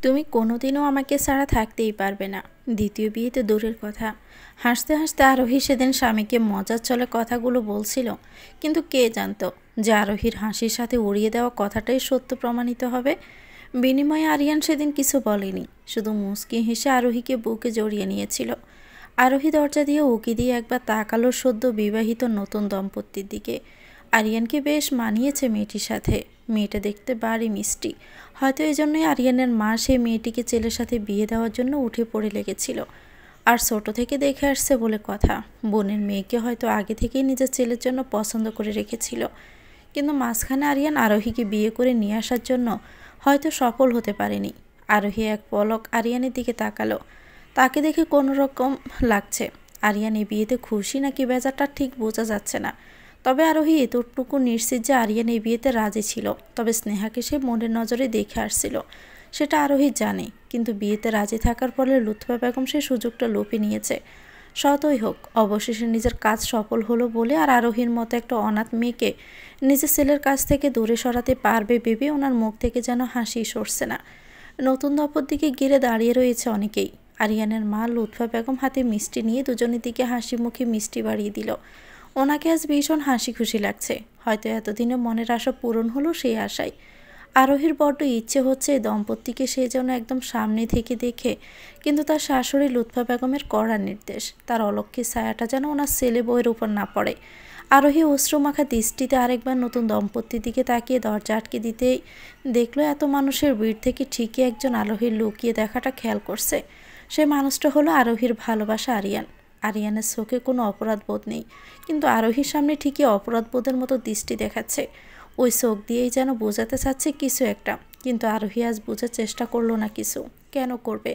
তুমি কোনোদিনও আমাকে ছাড়া থাকতেই পারবে না। দ্বিতীয় বিয়েতে দূরের কথা। হাসতে হাসতে আরোহী সেদিন স্বামীকে মজার ছলে কথাগুলো বলছিল, কিন্তু কে জানতো যে আরোহীর হাসির সাথে উড়িয়ে দেওয়া কথাটাই সত্য প্রমাণিত হবে। বিনিময়ে আরিয়ান সেদিন কিছু বলেনি, শুধু মুচকি হেসে আরোহীকে বুকে জড়িয়ে নিয়েছিল। আরোহী দরজা দিয়ে উকি দিয়ে একবার তাকালো সদ্য বিবাহিত নতুন দম্পতির দিকে। আরিয়ানকে বেশ মানিয়েছে মেয়েটির সাথে। মেয়েটা দেখতে বাড়ি মিষ্টি। হয়তো এই জন্যই আরিয়ানের মা সেই মেয়েটিকে ছেলের সাথে বিয়ে দেওয়ার জন্য উঠে পড়ে লেগেছিল। আর ছোট থেকে দেখে আসছে বলে কথা, বোনের মেয়েকে হয়তো আগে থেকেই নিজের ছেলের জন্য পছন্দ করে রেখেছিল। কিন্তু মাঝখানে আরিয়ান আরোহীকে বিয়ে করে নিয়ে আসার জন্য হয়তো সফল হতে পারেনি। আরোহী এক পলক আরিয়ানের দিকে তাকালো। তাকে দেখে কোনো রকম লাগছে। আরিয়ান এই বিয়েতে খুশি নাকি বেজারটা ঠিক বোঝা যাচ্ছে না। তবে আরোহী এতটুকু নিশ্চিত যে আরিয়ান এই বিয়েতে রাজি ছিল, তবে স্নেহাকে সে মনের নজরে দেখে আসছিল, সেটা আরোহী জানে। কিন্তু বিয়েতে রাজি থাকার ফলে লুৎফা বেগম সে সুযোগটা লুপে নিয়েছে। শতই হোক, অবশেষে নিজের কাজ সফল হলো বলে আর আরোহীর মতো একটা অনাথ মেয়েকে নিজের ছেলের কাছ থেকে দূরে সরাতে পারবে ভেবে ওনার মুখ থেকে যেন হাসি সরছে না। নতুন দম্পতিকে ঘিরে দাঁড়িয়ে রয়েছে অনেকেই। আরিয়ানের মা লুৎফা বেগম হাতে মিষ্টি নিয়ে দুজনের দিকে হাসি মুখে মিষ্টি বাড়িয়ে দিল। ওনাকে আজ ভীষণ হাসি খুশি লাগছে। হয়তো এতদিনে মনের আশা পূরণ হলো সেই আশায়। আরোহীর বড্ড ইচ্ছে হচ্ছে দম্পতিকে সে যেন একদম সামনে থেকে দেখে, কিন্তু তার শাশুড়ি লুৎফা বেগমের কড়া নির্দেশ, তার অলক্ষ্মী ছায়াটা যেন ওনার ছেলে বউয়ের উপর না পড়ে। আরোহী অশ্রুমাখা দৃষ্টিতে আরেকবার নতুন দম্পতির দিকে তাকিয়ে দরজা আটকে দিতেই দেখলো এত মানুষের ভিড় থেকে ঠিকই একজন আরোহীর লুকিয়ে দেখাটা খেয়াল করছে। সে মানুষটা হলো আরোহীর ভালোবাসা আরিয়ান। আরিয়ানের চোখে কোনো অপরাধ বোধ নেই, কিন্তু আরোহীর সামনে ঠিকই অপরাধ বোধের মতো দৃষ্টি দেখাচ্ছে। ওই চোখ দিয়েই যেন বোঝাতে চাচ্ছে কিছু একটা, কিন্তু আরোহী আজ বোঝার চেষ্টা করলো না কিছু। কেন করবে?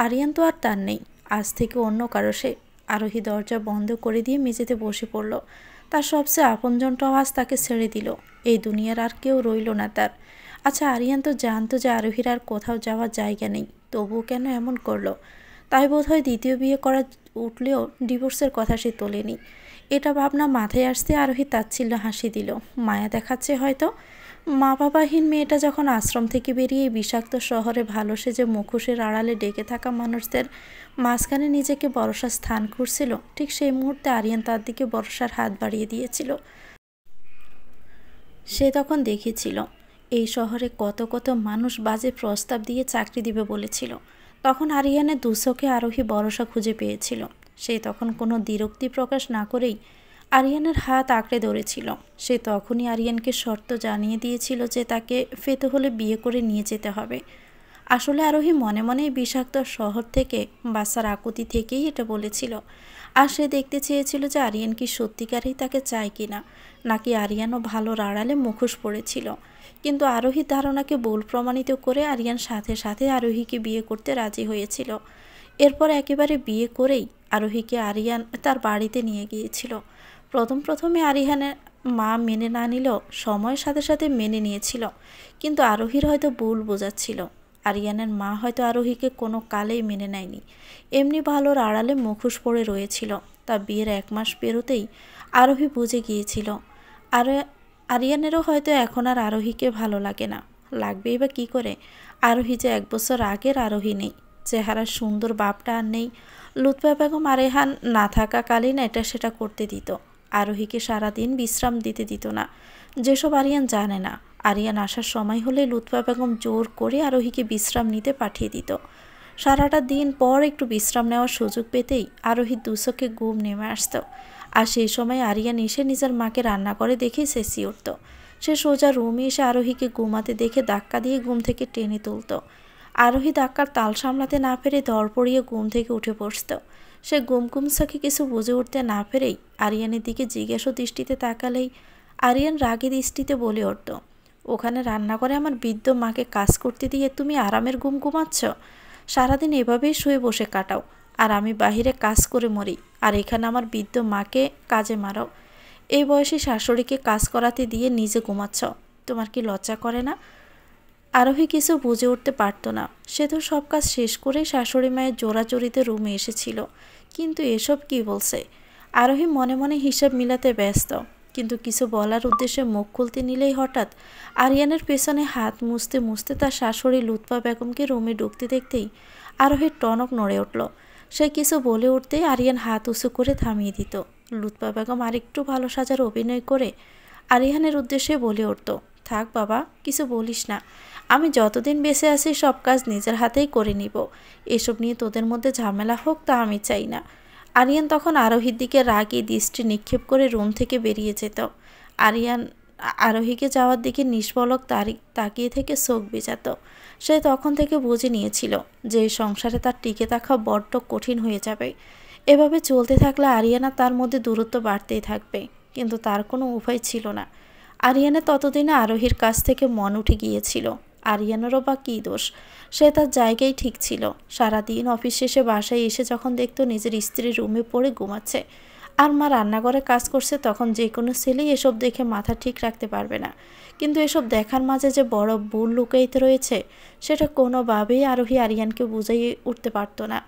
আরিয়ান তো আর তার নেই, আজ থেকে অন্য কারো সে। আরোহী দরজা বন্ধ করে দিয়ে মেঝেতে বসে পড়ল। তার সবচেয়ে আপনজনটাও আজ তাকে ছেড়ে দিল। এই দুনিয়ার আর কেউ রইল না তার। আচ্ছা, আরিয়ান তো জানতো যে আরোহীর আর কোথাও যাওয়ার জায়গা নেই, তবুও কেন এমন করলো? তাই বোধহয় দ্বিতীয় বিয়ে করা উঠলেও ডিভোর্সের কথা সে তোলেনি। এটা ভাবনা মাথায় আসতে আরোহী তাচ্ছিল্য হাসি দিল। মায়া দেখাচ্ছে হয়তো। মা বাবাহীন মেয়েটা যখন আশ্রম থেকে বেরিয়ে বিষাক্ত শহরে ভালো সেজে মুখোশের আড়ালে ডেকে থাকা মানুষদের মাঝখানে নিজেকে ভরসার স্থান খুঁজছিল, ঠিক সেই মুহূর্তে আরিয়ান তার দিকে ভরসার হাত বাড়িয়ে দিয়েছিল। সে তখন দেখেছিল এই শহরে কত কত মানুষ বাজে প্রস্তাব দিয়ে চাকরি দিবে বলেছিল। তখন আরিয়ানের দুচোখে আরোহী ভরসা খুঁজে পেয়েছিল। সে তখন কোনো দ্বিরক্তি প্রকাশ না করেই আরিয়ানের হাত আঁকড়ে ধরেছিল। সে তখনই আরিয়ানকে শর্ত জানিয়ে দিয়েছিল যে তাকে ফেতে হলে বিয়ে করে নিয়ে যেতে হবে। আসলে আরোহী মনে মনে বিষাক্ত শহর থেকে বাচ্চার আকুতি থেকেই এটা বলেছিল। আর সে দেখতে চেয়েছিল যে আরিয়ান কি সত্যিকারেই তাকে চায় কিনা, নাকি আরিয়ানও ভালো আড়ালে মুখোশ পড়েছিল। কিন্তু আরোহীর ধারণাকে ভুল প্রমাণিত করে আরিয়ান সাথে সাথে আরোহীকে বিয়ে করতে রাজি হয়েছিল। এরপর একেবারে বিয়ে করেই আরোহীকে আরিয়ান তার বাড়িতে নিয়ে গিয়েছিল। প্রথমে আরিয়ানের মা মেনে না নিলেও সময়ের সাথে সাথে মেনে নিয়েছিল। কিন্তু আরোহীর হয়তো ভুল বোঝাচ্ছিল। আরিয়ানের মা হয়তো আরোহীকে কোনো কালেই মেনে নেয়নি, এমনি ভালোর আড়ালে মুখোশ পড়ে রয়েছিল। তা বিয়ের 1 মাস পেরোতেই আরোহী বুঝে গিয়েছিল। আর আরিয়ানেরও হয়তো এখন আর আরোহীকে ভালো লাগে না। লাগবেই বা কী করে? আরোহী যে 1 বছর আগের আরোহী নেই। চেহারার সুন্দর বাপটা আর নেই। লুৎফা বেগম আরেহান না থাকাকালীন এটা সেটা করতে দিত। আরোহীকে সারাদিন বিশ্রাম দিতে দিত না, যেসব আরিয়ান জানে না। আরিয়ান আসার সময় হলে লুৎফা বেগম জোর করে আরোহীকে বিশ্রাম নিতে পাঠিয়ে দিত। সারাটা দিন পর একটু বিশ্রাম নেওয়ার সুযোগ পেতেই আরোহীর দুচোখে ঘুম নেমে আসত। আর সেই সময় আরিয়ান এসে নিজের মাকে রান্না করে দেখে চেঁচিয়ে উঠত। সে সোজা রুমে এসে আরোহীকে ঘুমাতে দেখে ধাক্কা দিয়ে ঘুম থেকে টেনে তুলত। আরোহী ধাক্কার তাল সামলাতে না পেরে ধড়পড়িয়ে ঘুম থেকে উঠে বসত। সে গুমগুম চোখে কিছু বুঝে উঠতে না পেরেই আরিয়ানের দিকে জিজ্ঞাসা দৃষ্টিতে তাকালেই আরিয়ান রাগী দৃষ্টিতে বলে উঠত, ওখানে রান্না করে আমার বৃদ্ধ মাকে কাজ করতে দিয়ে তুমি আরামের ঘুম ঘুমাচ্ছ? সারাদিন এভাবেই শুয়ে বসে কাটাও, আর আমি বাহিরে কাজ করে মরি, আর এখানে আমার বৃদ্ধ মাকে কাজে মারো। এই বয়সে শাশুড়িকে কাজ করাতে দিয়ে নিজে ঘুমাচ্ছ, তোমার কি লজ্জা করে না? আরোহী কিছু বুঝে উঠতে পারত না। সে তো সব কাজ শেষ করেই শাশুড়ি মায়ের জোরাজোরিতে রুমে এসেছিল, কিন্তু এসব কি বলছে? আরোহী মনে মনে হিসাব মিলাতে ব্যস্ত। কিন্তু কিছু বলার উদ্দেশ্যে মুখ খুলতে নিলেই হঠাৎ আরিয়ানের পেছনে হাত মুছতে মুছতে তার শাশুড়ি লুৎফা বেগমকে রুমে ঢুকতে দেখতেই আরোহীর টনক নড়ে উঠল। সে কিছু বলে উঠতেই আরিয়ান হাত উঁচু করে থামিয়ে দিত। লুৎফা বেগম আরেকটু ভালো সাজার অভিনয় করে আরিয়ানের উদ্দেশ্যে বলে উঠত, থাক বাবা, কিছু বলিস না, আমি যতদিন বেঁচে আছি সব কাজ নিজের হাতেই করে নিব, এসব নিয়ে তোদের মধ্যে ঝামেলা হোক তা আমি চাই না। আরিয়ান তখন আরোহীর দিকে রাগী দৃষ্টি নিক্ষেপ করে রুম থেকে বেরিয়ে যেত। আরিয়ান আরোহীকে যাওয়ার দিকে নিষ্পলক তাকিয়ে থেকে চোখ ভিজাত। সে তখন থেকে বুঝে নিয়েছিল যে এই সংসারে তার টিকে থাকা বড্ড কঠিন হয়ে যাবে। এভাবে চলতে থাকলে আরিয়ানা তার মধ্যে দূরত্ব বাড়তেই থাকবে, কিন্তু তার কোনো উপায় ছিল না। আরিয়ানের ততদিনে আরোহীর কাছ থেকে মন উঠে গিয়েছিল। আরিয়ানেরও বা কী দোষ, সে তার জায়গায় ঠিক ছিল। সারাদিন অফিস শেষে বাসায় এসে যখন দেখতো নিজের স্ত্রী রুমে পড়ে ঘুমাচ্ছে আর মা রান্নাঘরে কাজ করছে, তখন যে কোনো ছেলেই এসব দেখে মাথা ঠিক রাখতে পারবে না। কিন্তু এসব দেখার মাঝে যে বড় ভুল লুকাইতে রয়েছে সেটা কোনোভাবেই আরোহী আরিয়ানকে বুঝাই উঠতে পারতো না।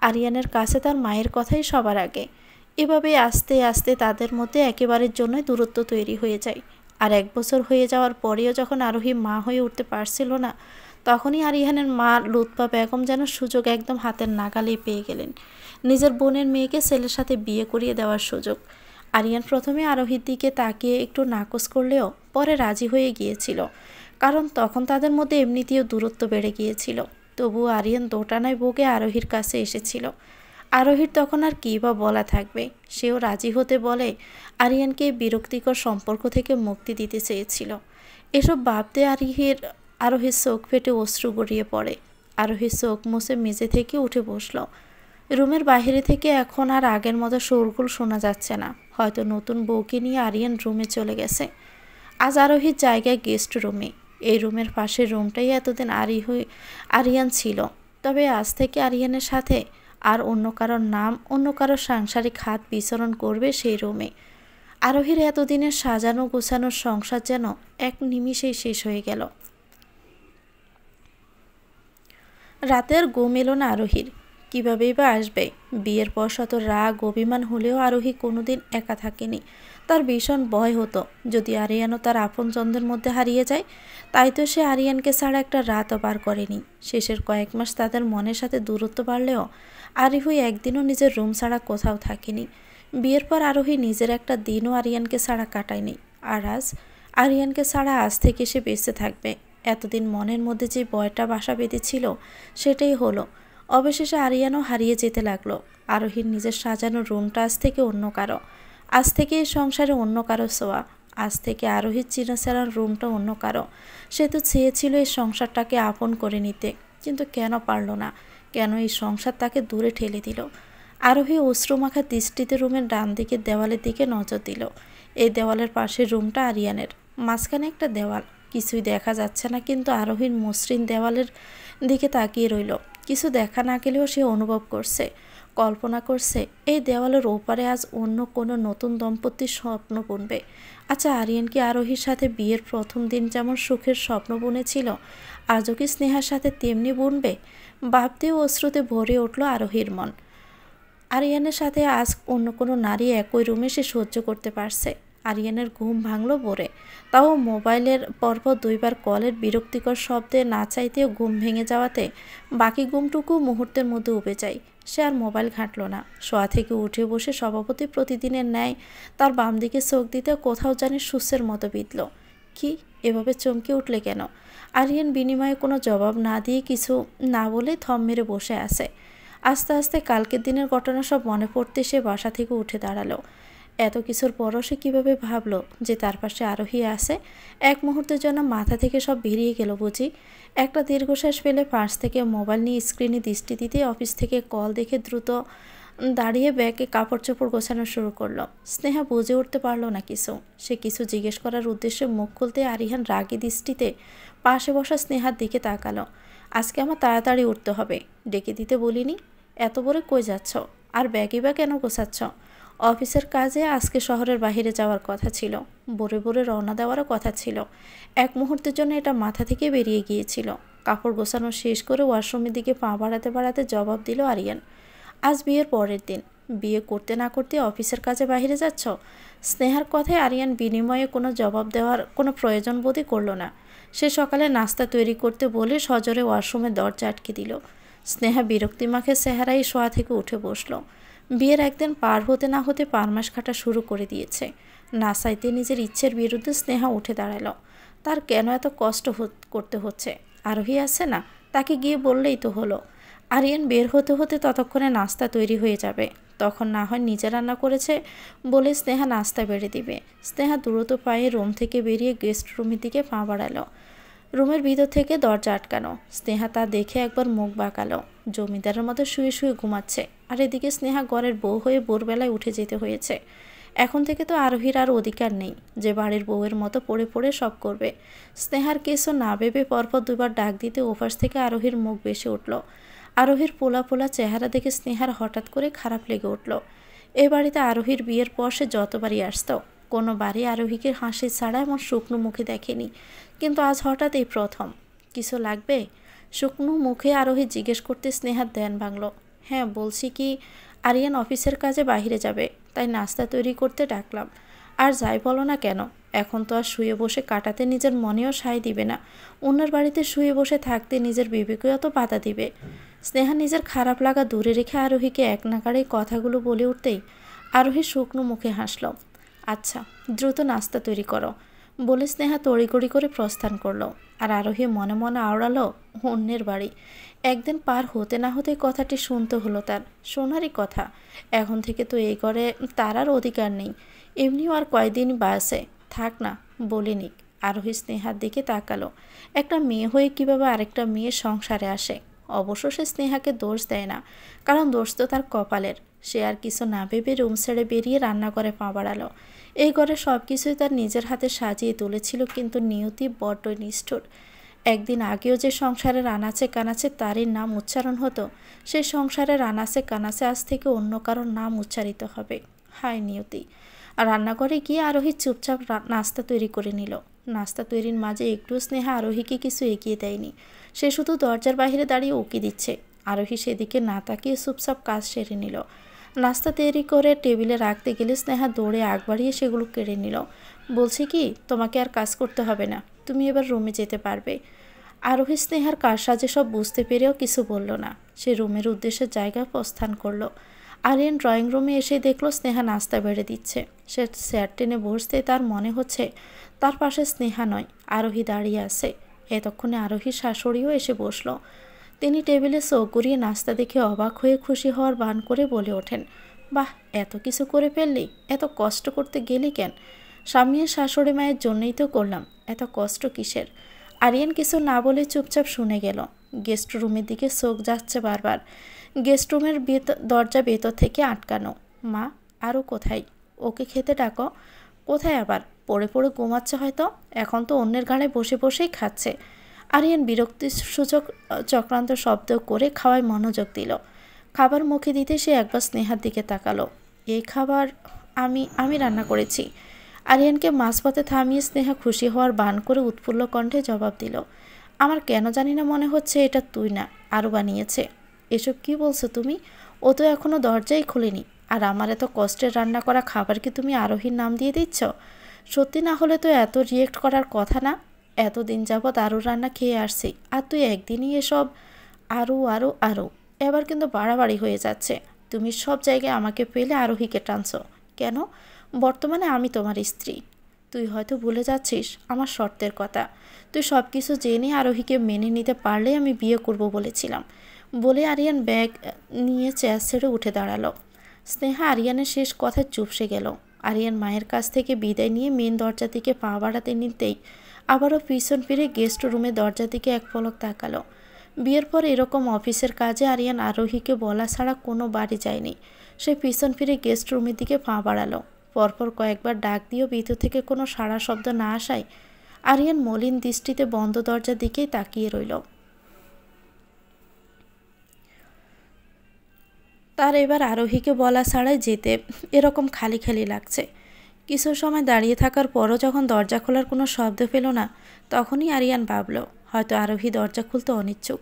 আরিয়ানের কাছে তার মায়ের কথাই সবার আগে। এভাবেই আস্তে আস্তে তাদের মধ্যে একেবারের জন্যই দূরত্ব তৈরি হয়ে যায়। আর 1 বছর হয়ে যাওয়ার পরেও যখন আরোহী মা হয়ে উঠতে পারছিল না, তখনই আরিয়ানের মা লুৎফা বেগম যেন সুযোগ একদম হাতের নাগালেই পেয়ে গেলেন। নিজের বোনের মেয়েকে ছেলের সাথে বিয়ে করিয়ে দেওয়ার সুযোগ। আরিয়ান প্রথমে আরোহীর দিকে তাকিয়ে একটু নাকচ করলেও পরে রাজি হয়ে গিয়েছিল, কারণ তখন তাদের মধ্যে এমনিতেও দূরত্ব বেড়ে গিয়েছিল। তবুও আরিয়ান দোটানায় ভোগে আরোহীর কাছে এসেছিল। আরোহীর তখন আর কী বা বলা থাকবে, সেও রাজি হতে বলে আরিয়ানকে বিরক্তিকর সম্পর্ক থেকে মুক্তি দিতে চেয়েছিল। এসব ভাবতে আরোহীর চোখ ফেটে অশ্রু গড়িয়ে পড়ে। আরোহীর চোখ মুছে মেঝে থেকে উঠে বসল। রুমের বাইরে থেকে এখন আর আগের মতো শোরগোল শোনা যাচ্ছে না। হয়তো নতুন বউকে নিয়ে আরিয়ান রুমে চলে গেছে। আজ আরোহীর জায়গায় গেস্ট রুমে। এই রুমের পাশের রুমটাই এতদিন আরিয়ান ছিল। তবে আজ থেকে আরিয়ানের সাথে আর অন্য কারোর নাম, অন্য কারোর সাংসারিক হাত বিচরণ করবে সেই রুমে। আরোহীর এতদিনের সাজানো গোছানোর সংসার যেন এক নিমিষেই শেষ হয়ে গেল। রাতের ঘুম এলো না আরোহীর। কীভাবেই বা আসবে? বিয়ের পর শত রাগ অভিমান হলেও আরোহী কোনোদিন একা থাকেনি। তার ভীষণ ভয় হতো যদি আরিয়ানও তার আপনজনদের মধ্যে হারিয়ে যায়। তাই তো সে আরিয়ানকে ছাড়া একটা রাতও পার করেনি। শেষের কয়েক মাস তাদের মনের সাথে দূরত্ব বাড়লেও আরোহী একদিনও নিজের রুম ছাড়া কোথাও থাকেনি। বিয়ের পর আরোহী নিজের একটা দিনও আরিয়ানকে ছাড়া কাটায়নি। আর আজ আরিয়ানকে ছাড়া আজ থেকে সে বেঁচে থাকবে। এতদিন মনের মধ্যে যে ভয়টা বাসা বেঁধেছিল সেটাই হলো। অবশেষে আরিয়ানও হারিয়ে যেতে লাগলো। আরোহীর নিজের সাজানো রুমটা আজ থেকে অন্য কারো। আজ থেকে এই সংসারে অন্য কারো ছোঁয়া। আজ থেকে আরোহীর চিরচেরার রুমটা অন্য কারো। সে তো চেয়েছিল এই সংসারটাকে আপন করে নিতে, কিন্তু কেন পারল না? কেন এই সংসার তাকে দূরে ঠেলে দিল? আরোহী অশ্রুমাখা দৃষ্টিতে রুমের ডান দিকের দেওয়ালের দিকে নজর দিল। এই দেওয়ালের পাশের রুমটা আরিয়ানের। মাঝখানে একটা দেওয়াল, কিছুই দেখা যাচ্ছে না, কিন্তু আরোহীর মসৃণ দেওয়ালের দিকে তাকিয়ে রইল। কিছু দেখা না গেলেও সে অনুভব করছে, কল্পনা করছে এই দেওয়ালের ওপারে আজ অন্য কোনো নতুন দম্পতির স্বপ্ন বুনবে। আচ্ছা, আরিয়ান কি আরোহীর সাথে বিয়ের প্রথম দিন যেমন সুখের স্বপ্ন বুনেছিল, আজও কি স্নেহার সাথে তেমনি বুনবে? ভাবতেও অশ্রুতে ভরে উঠল আরোহীর মন। আরিয়ানের সাথে আজ অন্য কোনো নারী একই রুমে সে সহ্য করতে পারছে। আরিয়ানের ঘুম ভাঙল ভোরে, তাও মোবাইলের পরপর 2বার কলের বিরক্তিকর শব্দে না চাইতেও ঘুম ভেঙে যাওয়াতে বাকি ঘুমটুকু মুহূর্তের মধ্যে উবে যায়। সে আর মোবাইল ঘাঁটল না। শোয়া থেকে উঠে বসে স্বভাবতী প্রতিদিনের ন্যায় তার বাম দিকে চোখ দিতে কোথাও জানি সুসের মতো বিঁধল। কি, এভাবে চমকে উঠলে কেন? আরিয়ান বিনিময়ে কোনো জবাব না দিয়ে, কিছু না বলে থম মেরে বসে আছে। আস্তে আস্তে কালকের দিনের ঘটনা সব মনে পড়তে সে বাসা থেকে উঠে দাঁড়ালো। এত কিছুর পরও সে কীভাবে ভাবলো যে তার পাশে আরোহী আছে? এক মুহূর্তের জন্য মাথা থেকে সব বেরিয়ে গেল বুঝি। একটা দীর্ঘশ্বাস ফেলে পাশ থেকে মোবাইল নিয়ে স্ক্রিনে দৃষ্টি দিতে অফিস থেকে কল দেখে দ্রুত দাঁড়িয়ে ব্যাগে কাপড় চোপড় গোছানো শুরু করলো। স্নেহা বুঝে উঠতে পারলো না কিছু। সে কিছু জিজ্ঞেস করার উদ্দেশ্যে মুখ খুলতে আরিহান রাগী দৃষ্টিতে পাশে বসা স্নেহার দিকে তাকালো। আজকে আমার তাড়াতাড়ি উঠতে হবে, ডেকে দিতে বলিনি? এত বড় কই যাচ্ছ? আর ব্যাগই বা কেন গোছাচ্ছ? অফিসের কাজে আজকে শহরের বাইরে যাওয়ার কথা ছিল, ভোরে ভোরে রওনা দেওয়ারও কথা ছিল। এক মুহূর্তের জন্য এটা মাথা থেকে বেরিয়ে গিয়েছিল। কাপড় গোছানো শেষ করে ওয়াশরুমের দিকে পা বাড়াতে বাড়াতে জবাব দিল আরিয়ান। আজ বিয়ের পরের দিন, বিয়ে করতে না করতে অফিসের কাজে বাইরে যাচ্ছ? স্নেহার কথায় আরিয়ান বিনিময়ে কোনো জবাব দেওয়ার কোনো প্রয়োজন বোধই করল না। সে সকালে নাস্তা তৈরি করতে বলে সজোরে ওয়াশরুমের দরজা আটকে দিল। স্নেহা বিরক্তিমাখে চেহারায় শোয়া থেকে উঠে বসল। বিয়ের একদিন পার হতে না হতে 5 মাস খাটা শুরু করে দিয়েছে। না চাইতে নিজের ইচ্ছের বিরুদ্ধে স্নেহা উঠে দাঁড়ালো। তার কেন এত কষ্ট করতে হচ্ছে? আরোহী আছে না, তাকে গিয়ে বললেই তো হলো। আরিয়ান বের হতে হতে ততক্ষণে নাস্তা তৈরি হয়ে যাবে। তখন না হয় নিজে রান্না করেছে বলে স্নেহা নাস্তা বেড়ে দিবে। স্নেহা দ্রুত পায়ে রুম থেকে বেরিয়ে গেস্ট রুমের দিকে পা বাড়ালো। রুমের ভিতর থেকে দরজা আটকানো। স্নেহা তা দেখে একবার মুখ বাঁকালো। জমিদারের মতো শুয়ে শুয়ে ঘুমাচ্ছে, আর এদিকে স্নেহা ঘরের বউ হয়ে ভোরবেলায় উঠে যেতে হয়েছে। এখন থেকে তো আরোহীর আর অধিকার নেই যে বাড়ির বউয়ের মতো পড়ে পড়ে সব করবে। স্নেহার কিছু না ভেবে পরপর 2বার ডাক দিতে ওপাশ থেকে আরোহীর মুখ বেশি উঠল। আরোহীর পোলা পোলা চেহারা দেখে স্নেহার হঠাৎ করে খারাপ লেগে উঠল। এ বাড়িতে আরোহীর বিয়ের পর সে যতবারই আসত, কোনো বাড়ি আরোহীকে হাসি ছাড়া এমন শুকনো মুখে দেখেনি। কিন্তু আজ হঠাৎ এই প্রথম। কিছু লাগবে? শুকনো মুখে আরোহী জিজ্ঞেস করতে স্নেহার ধ্যান ভাঙল। হ্যাঁ, বলছি কি, আরিয়ান অফিসের কাজে বাইরে যাবে, তাই নাস্তা তৈরি করতে ডাকলাম। আর যাই বলো না কেন, এখন তো আর শুয়ে বসে কাটাতে নিজের মনেও সায় দিবে না। অন্যের বাড়িতে শুয়ে বসে থাকতে নিজের বিবেকেও তো বাধা দিবে। স্নেহা নিজের খারাপ লাগা দূরে রেখে আরোহীকে এক নাগাড়ে কথাগুলো বলে উঠতেই আরোহী শুকনো মুখে হাসল। আচ্ছা, দ্রুত নাস্তা তৈরি করো বলে স্নেহা তড়িঘড়ি করে প্রস্থান করলো। আর আরোহী মনে মনে আওড়ালো অন্যের বাড়ি। একদিন পার হতে না হতে কথাটি শুনতে হলো তার। শোনারই কথা। এখন থেকে তো এই ঘরে তার আর অধিকার নেই। এমনিও আর কয়দিন বাসে থাক না, বলিনি। আরোহী স্নেহার দিকে তাকালো। একটা মেয়ে হয়ে কীভাবে আরেকটা মেয়ের সংসারে আসে? অবশ্য সে স্নেহাকে দোষ দেয় না, কারণ দোষ তো তার কপালের। সে আর কিছু না ভেবে রুম ছেড়ে বেরিয়ে রান্নাঘরে পা বাড়ালো। এই ঘরে সব কিছুই তার নিজের হাতে সাজিয়ে তুলেছিল, কিন্তু নিয়তি বড্ড নিষ্ঠুর। একদিন আগেও যে সংসারের আনাচে কানাচে তারই নাম উচ্চারণ হতো, সেই সংসারের আনাচে কানাচে আজ থেকে অন্য কারোর নাম উচ্চারিত হবে। হায় নিয়তি। আর রান্নাঘরে গিয়ে আরোহী চুপচাপ নাস্তা তৈরি করে নিল। নাস্তা তৈরির মাঝে একটু স্নেহা আরোহীকে কিছু এগিয়ে দেয়নি। সে শুধু দরজার বাইরে দাঁড়িয়ে উকি দিচ্ছে। আরোহী সেদিকে না তাকিয়ে চুপচাপ কাজ সেরে নিল। নাস্তা তৈরি করে টেবিলে রাখতে গেলে স্নেহা দৌড়ে আগ বাড়িয়ে সেগুলো কেড়ে নিল। বলছে কি, তোমাকে আর কাজ করতে হবে না, তুমি এবার রুমে যেতে পারবে। আরোহী স্নেহার কারসাজে সব বুঝতে পেরেও কিছু বলল না। সে রুমের উদ্দেশ্যে জায়গা প্রস্থান করলো। আরিয়ান ড্রয়িং রুমে এসে দেখলো স্নেহা নাস্তা বেড়ে দিচ্ছে। সে চেয়ার টেনে বসতে তার মনে হচ্ছে তার পাশে স্নেহা নয়, আরোহী দাঁড়িয়ে আছে। এতক্ষণে আরোহীর শাশুড়িও এসে বসলো। তিনি টেবিলে চোখ গড়িয়ে নাস্তা দেখে অবাক হয়ে খুশি হওয়ার ভান করে বলে ওঠেন, বাহ, এত কিছু করে ফেললি, এত কষ্ট করতে গেলি কেন? স্বামী আর শাশুড়ি মায়ের জন্যই তো করলাম, এত কষ্ট কিসের? আরিয়ান কিছু না বলে চুপচাপ শুনে গেল। গেস্ট রুমের দিকে চোখ যাচ্ছে বারবার। গেস্ট রুমের দরজা ভেতর থেকে আটকানো। মা, আরও কোথায়? ওকে খেতে ডাকো। কোথায় আবার? পড়ে পড়ে ঘুমাচ্ছে হয়তো, এখন তো অন্যের ঘাড়ে বসে বসেই খাচ্ছে। আরিয়ান বিরক্তিসূচক চক্রান্ত শব্দ করে খাওয়ায় মনোযোগ দিল। খাবার মুখে দিতে সে একবার স্নেহার দিকে তাকালো। এই খাবার আমি রান্না করেছি। আরিয়ানকে মাঝপথে থামিয়ে স্নেহা খুশি হওয়ার ভান করে উৎফুল্ল কণ্ঠে জবাব দিল, আমার কেন জানি না মনে হচ্ছে এটা তুই না, আরও বানিয়েছে। এসব কি বলছো তুমি? ও তো এখনও দরজাই খুলেনি। আর আমার এত কষ্টের রান্না করা খাবারকে তুমি আরোহীর নাম দিয়ে দিচ্ছ? সত্যি না হলে তো এত রিয়েক্ট করার কথা না। এতদিন যাবৎ আরও রান্না খেয়ে আসছি, আর তুই একদিনই এসব আরও আরও আরও। এবার কিন্তু বাড়াবাড়ি হয়ে যাচ্ছে। তুমি সব জায়গায় আমাকে পেলে আরোহীকে টানছো কেন? বর্তমানে আমি তোমার স্ত্রী। তুই হয়তো ভুলে যাচ্ছিস আমার শর্তের কথা। তুই সব কিছু জেনে আরোহীকে মেনে নিতে পারলে আমি বিয়ে করব বলেছিলাম। বলে আরিয়ান ব্যাগ নিয়ে চেয়ার ছেড়ে উঠে দাঁড়ালো। স্নেহা আরিয়ানের শেষ কথায় চুপসে গেল। আরিয়ান মায়ের কাছ থেকে বিদায় নিয়ে মেন দরজা দিকে পা বাড়াতে নিতেই আবারও পিছন ফিরে গেস্ট রুমে দরজা দিকে এক পলক তাকালো। বিয়ের পর এরকম অফিসের কাজে আরিয়ান আরোহীকে বলা ছাড়া কোনো বাড়ি যায়নি। সে পিছন ফিরে গেস্ট রুমের দিকে পা বাড়ালো। পরপর কয়েকবার ডাক দিয়েও ভিতর থেকে কোনো সাড়া শব্দ না আসায় আরিয়ান মলিন দৃষ্টিতে বন্ধ দরজার দিকেই তাকিয়ে রইল। তার এবার আরোহীকে বলা ছাড়াই যেতে এরকম খালি খালি লাগছে। কিছু সময় দাঁড়িয়ে থাকার পরও যখন দরজা খোলার কোনো শব্দ পেল না, তখনই আরিয়ান ভাবল হয়তো আরোহী দরজা খুলতে অনিচ্ছুক।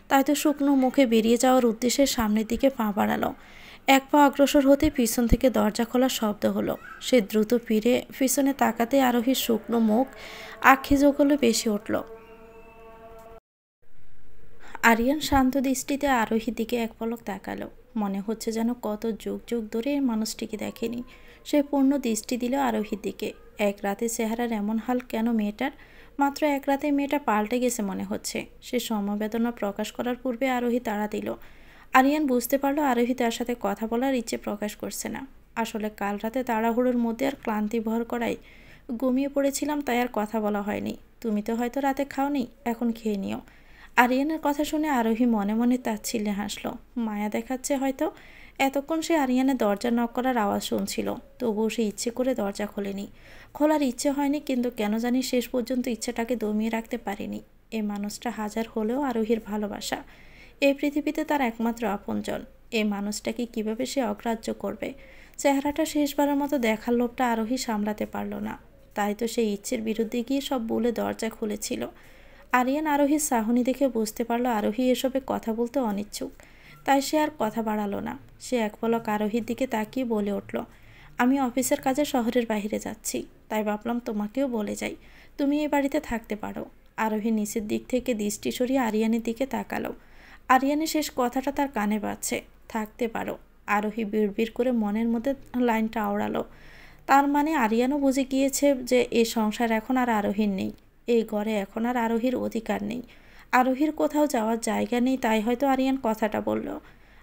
তাই তো শুকনো মুখে বেরিয়ে যাওয়ার উদ্দেশ্যে সামনের দিকে পা বাড়ালো। এক পা অগ্রসর হতে পিছন থেকে দরজা খোলার শব্দ হলো। সে দ্রুত ফিরে পিছনে তাকাতে আরোহীর শুকনো মুখ আক্ষি জোগলে বেশি উঠল। আরিয়ান শান্ত দৃষ্টিতে আরোহীর দিকে এক পলক তাকালো। মনে হচ্ছে যেন কত যুগ যুগ ধরে এই মানুষটিকে দেখেনি। সে পূর্ণ দৃষ্টি দিল আরোহীর দিকে। এক রাতে চেহারার এমন হাল কেন মেয়েটার? মাত্র এক রাতে মেয়েটা পাল্টে গেছে মনে হচ্ছে। সে সমবেদনা প্রকাশ করার পূর্বে আরোহী তাড়া দিল। আরিয়ান বুঝতে পারলো আরোহী তার সাথে কথা বলার ইচ্ছে প্রকাশ করছে না। আসলে কাল রাতে তাড়াহুড়োর মধ্যে আর ক্লান্তি ভর করায় ঘুমিয়ে পড়েছিলাম, তাই আর কথা বলা হয়নি। তুমি তো হয়তো রাতে খাওনি, এখন খেয়ে নিও। আরিয়ানের কথা শুনে আরোহী মনে মনে তাচ্ছিল্যে হাসলো। মায়া দেখাচ্ছে হয়তো। এতক্ষণ সে আরিয়ানের দরজা নক করার আওয়াজ শুনছিল, তবুও সে ইচ্ছে করে দরজা খোলেনি। খোলার ইচ্ছে হয়নি, কিন্তু কেন জানি শেষ পর্যন্ত ইচ্ছেটাকে দমিয়ে রাখতে পারেনি। এই মানুষটা হাজার হলেও আরোহীর ভালোবাসা। এই পৃথিবীতে তার একমাত্র আপনজন। এই মানুষটাকে কিভাবে সে অগ্রাহ্য করবে? চেহারাটা শেষবারের মতো দেখার লোভটা আরোহী সামলাতে পারল না। তাই তো সেই ইচ্ছের বিরুদ্ধে গিয়ে সব বলে দরজা খুলেছিল। আরিয়ান আরোহীর চাহনি দেখে বুঝতে পারল আরোহী এসবে কথা বলতে অনিচ্ছুক। তাই সে আর কথা বাড়ালো না। সে এক পলক আরোহীর দিকে তাকিয়ে বলে উঠল, আমি অফিসের কাজে শহরের বাইরে যাচ্ছি, তাই ভাবলাম তোমাকেও বলে যাই, তুমি এই বাড়িতে থাকতে পারো। আরোহী নিচের দিক থেকে দৃষ্টি সরিয়ে আরিয়ানের দিকে তাকালো। আরিয়ানের শেষ কথাটা তার কানে বাজছে, থাকতে পারো। আরোহী বিড়বিড় করে মনের মধ্যে লাইনটা আওড়ালো। তার মানে আরিয়ানও বুঝে গিয়েছে যে এই সংসার এখন আর আরোহীর নেই। এই ঘরে এখন আর আরোহীর অধিকার নেই। আরোহীর কোথাও যাওয়ার জায়গা নেই, তাই হয়তো আরিয়ান কথাটা বলল।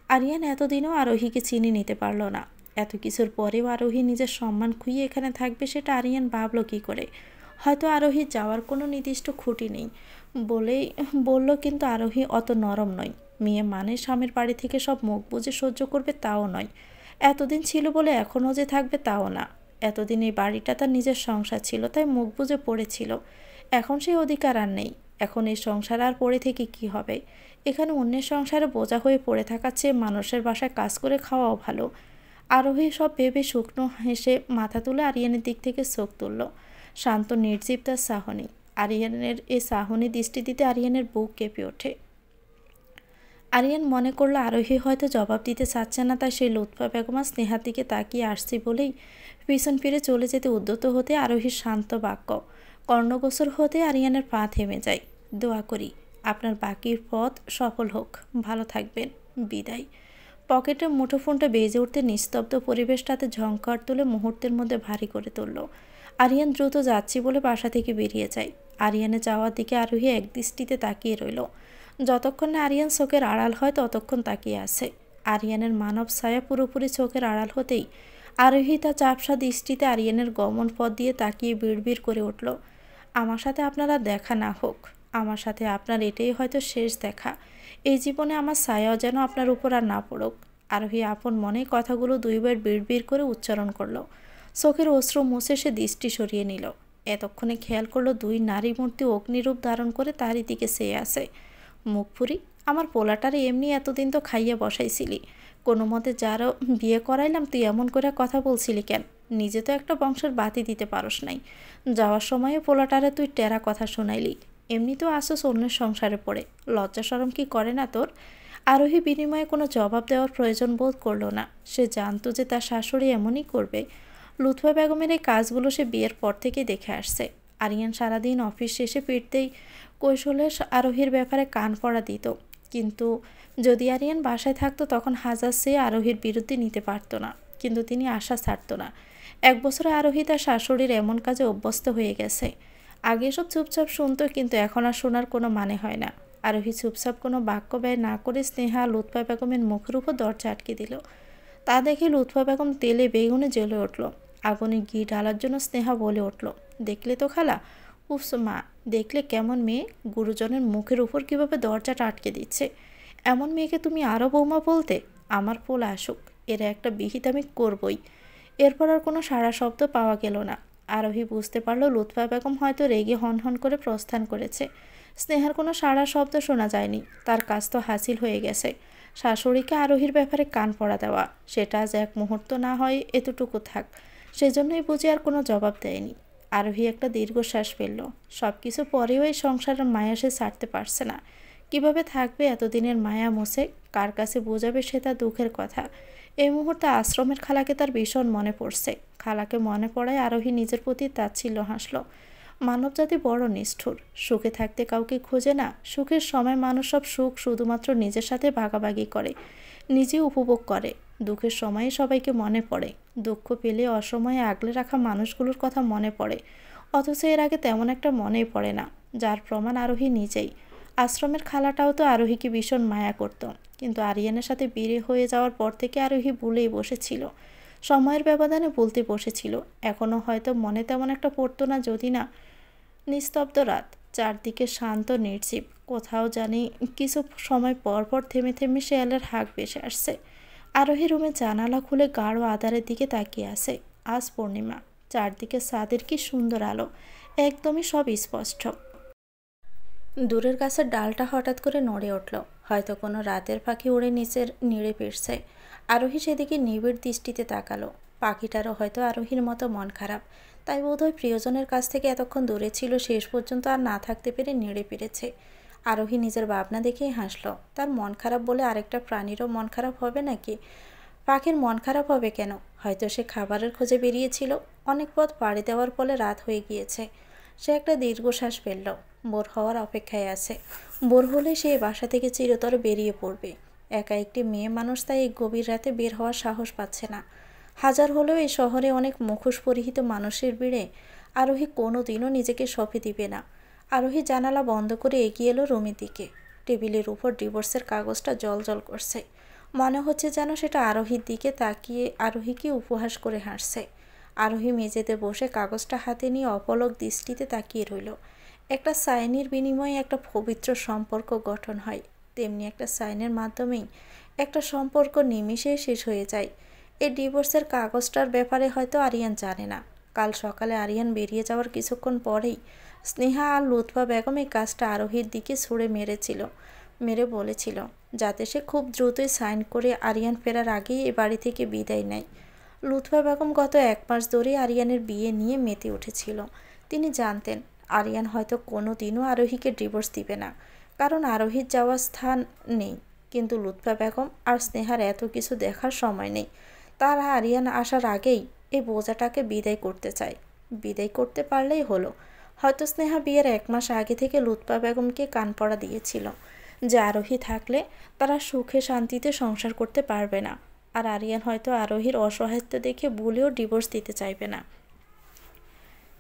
আরিয়ান এতদিনও আরোহীকে চিনে নিতে পারল না। এত কিছুর পরেও আরোহী নিজের সম্মান খুইয়ে এখানে থাকবে, সেটা আরিয়ান ভাবল কী করে? হয়তো আরোহীর যাওয়ার কোনো নির্দিষ্ট খুঁটি নেই বলেই বলল, কিন্তু আরোহী অত নরম নয়। মেয়ে মানে স্বামীর বাড়ি থেকে সব মুখ বুঝে সহ্য করবে তাও নয়। এতদিন ছিল বলে এখনও যে থাকবে তাও না। এতদিন এই বাড়িটা তার নিজের সংসার ছিল, তাই মুখ বুঝে পড়েছিল। এখন সেই অধিকার আর নেই। এখন এই সংসার আর পড়ে থেকে কি হবে? এখানে অন্যের সংসারে বোঝা হয়ে পড়ে থাকার চেয়ে মানুষের বাসায় কাজ করে খাওয়াও ভালো। আরোহী সব ভেবে শুকনো হেসে মাথা তুলে আরিয়ানের দিক থেকে চোখ তুলল। শান্ত নির্জীব তার চাহনি। আরিয়ানের এই চাহনি দৃষ্টি দিতে আরিয়ানের বুক কেঁপে ওঠে। আরিয়ান মনে করলো আরোহী হয়তো জবাব দিতে চাচ্ছে না, তাই সেই লুৎফা বেগমা স্নেহার দিকে তাকিয়ে আসছি বলেই পিছন ফিরে চলে যেতে উদ্যত হতে আরোহীর শান্ত বাক্য কর্ণগোচর হতে আরিয়ানের পা থেমে যায়। দোয়া করি আপনার বাকির পথ সফল হোক, ভালো থাকবেন, বিদায়। পকেটের মুঠোফোনটা বেজে উঠতে নিস্তব্ধ পরিবেশটাতে ঝংকার তুলে মুহূর্তের মধ্যে ভারী করে তুলল। আরিয়ান দ্রুত যাচ্ছি বলে বাসা থেকে বেরিয়ে যায়। আরিয়ানে যাওয়ার দিকে আরোহী এক দৃষ্টিতে তাকিয়ে রইল। যতক্ষণ না আরিয়ান চোখের আড়াল হয় ততক্ষণ তাকিয়ে আছে। আরিয়ানের মানব ছায়া পুরোপুরি চোখের আড়াল হতেই আরোহী তার চাপসা দৃষ্টিতে আরিয়ানের গমন পথ দিয়ে তাকিয়ে বিড়বিড় করে উঠল, আমার সাথে আপনারা দেখা না হোক, আমার সাথে আপনার এটাই হয়তো শেষ দেখা। এই জীবনে আমার ছায়াও যেন আপনার উপর আর না পড়ুক। আরোহী আপন মনে কথাগুলো দুইবার বিড়বিড় করে উচ্চারণ করলো। চোখের অশ্রু মুছে সে দৃষ্টি সরিয়ে নিল। এতক্ষণে খেয়াল করলো দুই নারী মূর্তি অগ্নিরূপ ধারণ করে তারই দিকে চেয়ে আছে। মুখপুরি, আমার পোলাটারে এমনি এতদিন তো খাইয়ে বসাইছিলি, কোনো মতে যারও বিয়ে করাইলাম তুই এমন করে কথা বলছিলি কেন? নিজে তো একটা বংশের বাতি দিতে পারস নাই, যাওয়ার সময়ও পোলাটারে তুই টেরা কথা শোনাইলি। এমনি তো আসোস অন্যের সংসারে পড়ে, লজ্জা শরম কি করে না তোর? আরোহী বিনিময়ে কোনো জবাব দেওয়ার প্রয়োজন বোধ করলো না। সে জানতো যে তার শাশুড়ি এমনই করবে। লুৎফা বেগমের এই কাজগুলো সে বিয়ের পর থেকেই দেখে আসছে। আরিয়ান সারাদিন অফিস শেষে ফিরতেই কৌশলে আরোহীর ব্যাপারে কান পড়া দিত, কিন্তু যদি আরিয়ান বাসায় থাকতো তখন হাজার সে আরোহীর বিরুদ্ধে নিতে পারত না। কিন্তু তিনি আশা ছাড়ত না। এক বছরে আরোহী তার শাশুড়ির এমন কাজে অভ্যস্ত হয়ে গেছে। আগে সব চুপচাপ শুনতো, কিন্তু এখন আর শোনার কোনো মানে হয় না। আরোহী চুপচাপ কোনো বাক্য ব্যয় না করে স্নেহা লুৎফা বেগমের মুখের উপর দরজা আটকে দিল। তা দেখে লুৎফা বেগম তেলে বেগুনে জ্বলে উঠল। আগুনে ঘি ঢালার জন্য স্নেহা বলে উঠল, দেখলে তো খালা, উফস মা, দেখলে কেমন মেয়ে, গুরুজনের মুখের উপর কীভাবে দরজাটা আটকে দিচ্ছে। এমন মেয়েকে তুমি আরও বৌমা বলতে? আমার পোলা আসুক, এর একটা বিহিত আমি করবই। এরপর আর কোনো সাড়া শব্দ পাওয়া গেল না। আরোহী বুঝতে পারল লুৎফা বেগম হয়তো রেগে হনহন করে প্রস্থান করেছে। স্নেহার কোনো সাড়া শব্দ শোনা যায়নি। তার কাজ তো হাসিল হয়ে গেছে। শাশুড়িকে আরোহীর ব্যাপারে কান পড়া দেওয়া, সেটা আজ এক মুহূর্ত না হয় এতটুকু থাক, সেজন্যই বুঝি আর কোনো জবাব দেয়নি। আরোহী একটা দীর্ঘশ্বাস ফেলল। সব কিছু পরেও এই সংসারের মায়া সে ছাড়তে পারছে না। কিভাবে থাকবে এতদিনের মায়া মুছে? কার কাছে বোঝাবে সে তার দুঃখের কথা? এই মুহূর্তে আশ্রমের খালাকে তার ভীষণ মনে পড়ছে। খালাকে মনে পড়ায় আরোহী নিজের প্রতি তাচ্ছিল্য হাসল। মানবজাতি বড় নিষ্ঠুর, সুখে থাকতে কাউকে খোঁজে না। সুখের সময় মানুষ সব সুখ শুধুমাত্র নিজের সাথে ভাগাভাগি করে, নিজে উপভোগ করে। দুঃখের সময়ে সবাইকে মনে পড়ে, দুঃখ পেলে অসময়ে আগলে রাখা মানুষগুলোর কথা মনে পড়ে, অথচ এর আগে তেমন একটা মনেই পড়ে না, যার প্রমাণ আরোহী নিজেই। আশ্রমের খালাটাও তো আরোহীকে ভীষণ মায়া করত, কিন্তু আরিয়ানের সাথে বিয়ে হয়ে যাওয়ার পর থেকে আরোহী ভুলেই বসেছিল, সময়ের ব্যবধানে বলতে বসেছিল। এখনও হয়তো মনে তেমন একটা পড়তো না, যদি না নিস্তব্ধ রাত, চারদিকে শান্ত নির্জীব। কোথাও জানি কিছু সময় পর পর থেমে থেমে শেয়ালের হাঁক ভেসে আসছে। আরোহী রুমে জানালা খুলে গাঢ় আধারের দিকে তাকিয়ে আছে। আজ পূর্ণিমা, চারদিকে চাঁদের কি সুন্দর আলো, একদমই সব স্পষ্ট। দূরের গাছের ডালটা হঠাৎ করে নড়ে উঠল, হয়তো কোনো রাতের পাখি উড়ে নিচের নিড়ে ফিরছে। আরোহী সেদিকে নিবিড় দৃষ্টিতে তাকালো। পাখিটারও হয়তো আরোহীর মতো মন খারাপ, তাই বোধহয় প্রিয়জনের কাছ থেকে এতক্ষণ দূরে ছিল, শেষ পর্যন্ত আর না থাকতে পেরে নেড়ে পেরেছে। আরোহী নিজের ভাবনা দেখেই হাসলো। তার মন খারাপ বলে আরেকটা প্রাণীরও মন খারাপ হবে নাকি? পাখির মন খারাপ হবে কেন? হয়তো সে খাবারের খোঁজে বেরিয়েছিল, অনেক পথ পাড়ি দেওয়ার ফলে রাত হয়ে গিয়েছে। সে একটা দীর্ঘশ্বাস ফেলল, ভোর হওয়ার অপেক্ষায় আছে। ভোর হলে সে বাসা থেকে চিরতরে বেরিয়ে পড়বে। একা একটি মেয়ে মানুষ, তাই এই গভীর রাতে বের হওয়ার সাহস পাচ্ছে না। হাজার হলেও এই শহরে অনেক মুখোশ পরিহিত মানুষের ভিড়ে আরোহী কোনো দিনও নিজেকে সঁপে দিবে না। আরোহী জানালা বন্ধ করে এগিয়ে এলো রুমের দিকে। টেবিলের উপর ডিভোর্সের কাগজটা জল করছে। মনে হচ্ছে যেন সেটা আরোহীর দিকে তাকিয়ে আরোহীকে উপহাস করে হাসছে। আরোহী মেঝেতে বসে কাগজটা হাতে নিয়ে অপলক দৃষ্টিতে তাকিয়ে রইল। একটা সাইনের বিনিময়ে একটা পবিত্র সম্পর্ক গঠন হয়, তেমনি একটা সাইনের মাধ্যমেই একটা সম্পর্ক নিমিষেই শেষ হয়ে যায়। এই ডিভোর্সের কাগজটার ব্যাপারে হয়তো আরিয়ান জানে না। কাল সকালে আরিয়ান বেরিয়ে যাওয়ার কিছুক্ষণ পরেই স্নেহা আর লুৎফা বেগম এই কাজটা আরোহীর দিকে ছুঁড়ে মেরে বলেছিল, যাতে সে খুব দ্রুতই সাইন করে আরিয়ান ফেরার আগেই এ বাড়ি থেকে বিদায় নেয়। লুৎফা বেগম গত 1 মাস ধরে আরিয়ানের বিয়ে নিয়ে মেতে উঠেছিল। তিনি জানতেন আরিয়ান হয়তো কোনো দিনও আরোহীকে ডিভোর্স দিবে না, কারণ আরোহীর যাওয়ার স্থান নেই। কিন্তু লুৎফা বেগম আর স্নেহার এত কিছু দেখার সময় নেই। তারা আরিয়ান আসার আগেই এই বোঝাটাকে বিদায় করতে চায়। বিদায় করতে পারলেই হলো। হয়তো স্নেহা বিয়ের 1 মাস আগে থেকে লুৎফা বেগমকে কানপড়া দিয়েছিল যে আরোহী থাকলে তারা সুখে শান্তিতে সংসার করতে পারবে না। আর আরিয়ান হয়তো আরোহীর অসহায়ত্ব দেখে ভুলেও ডিভোর্স দিতে চাইবে না,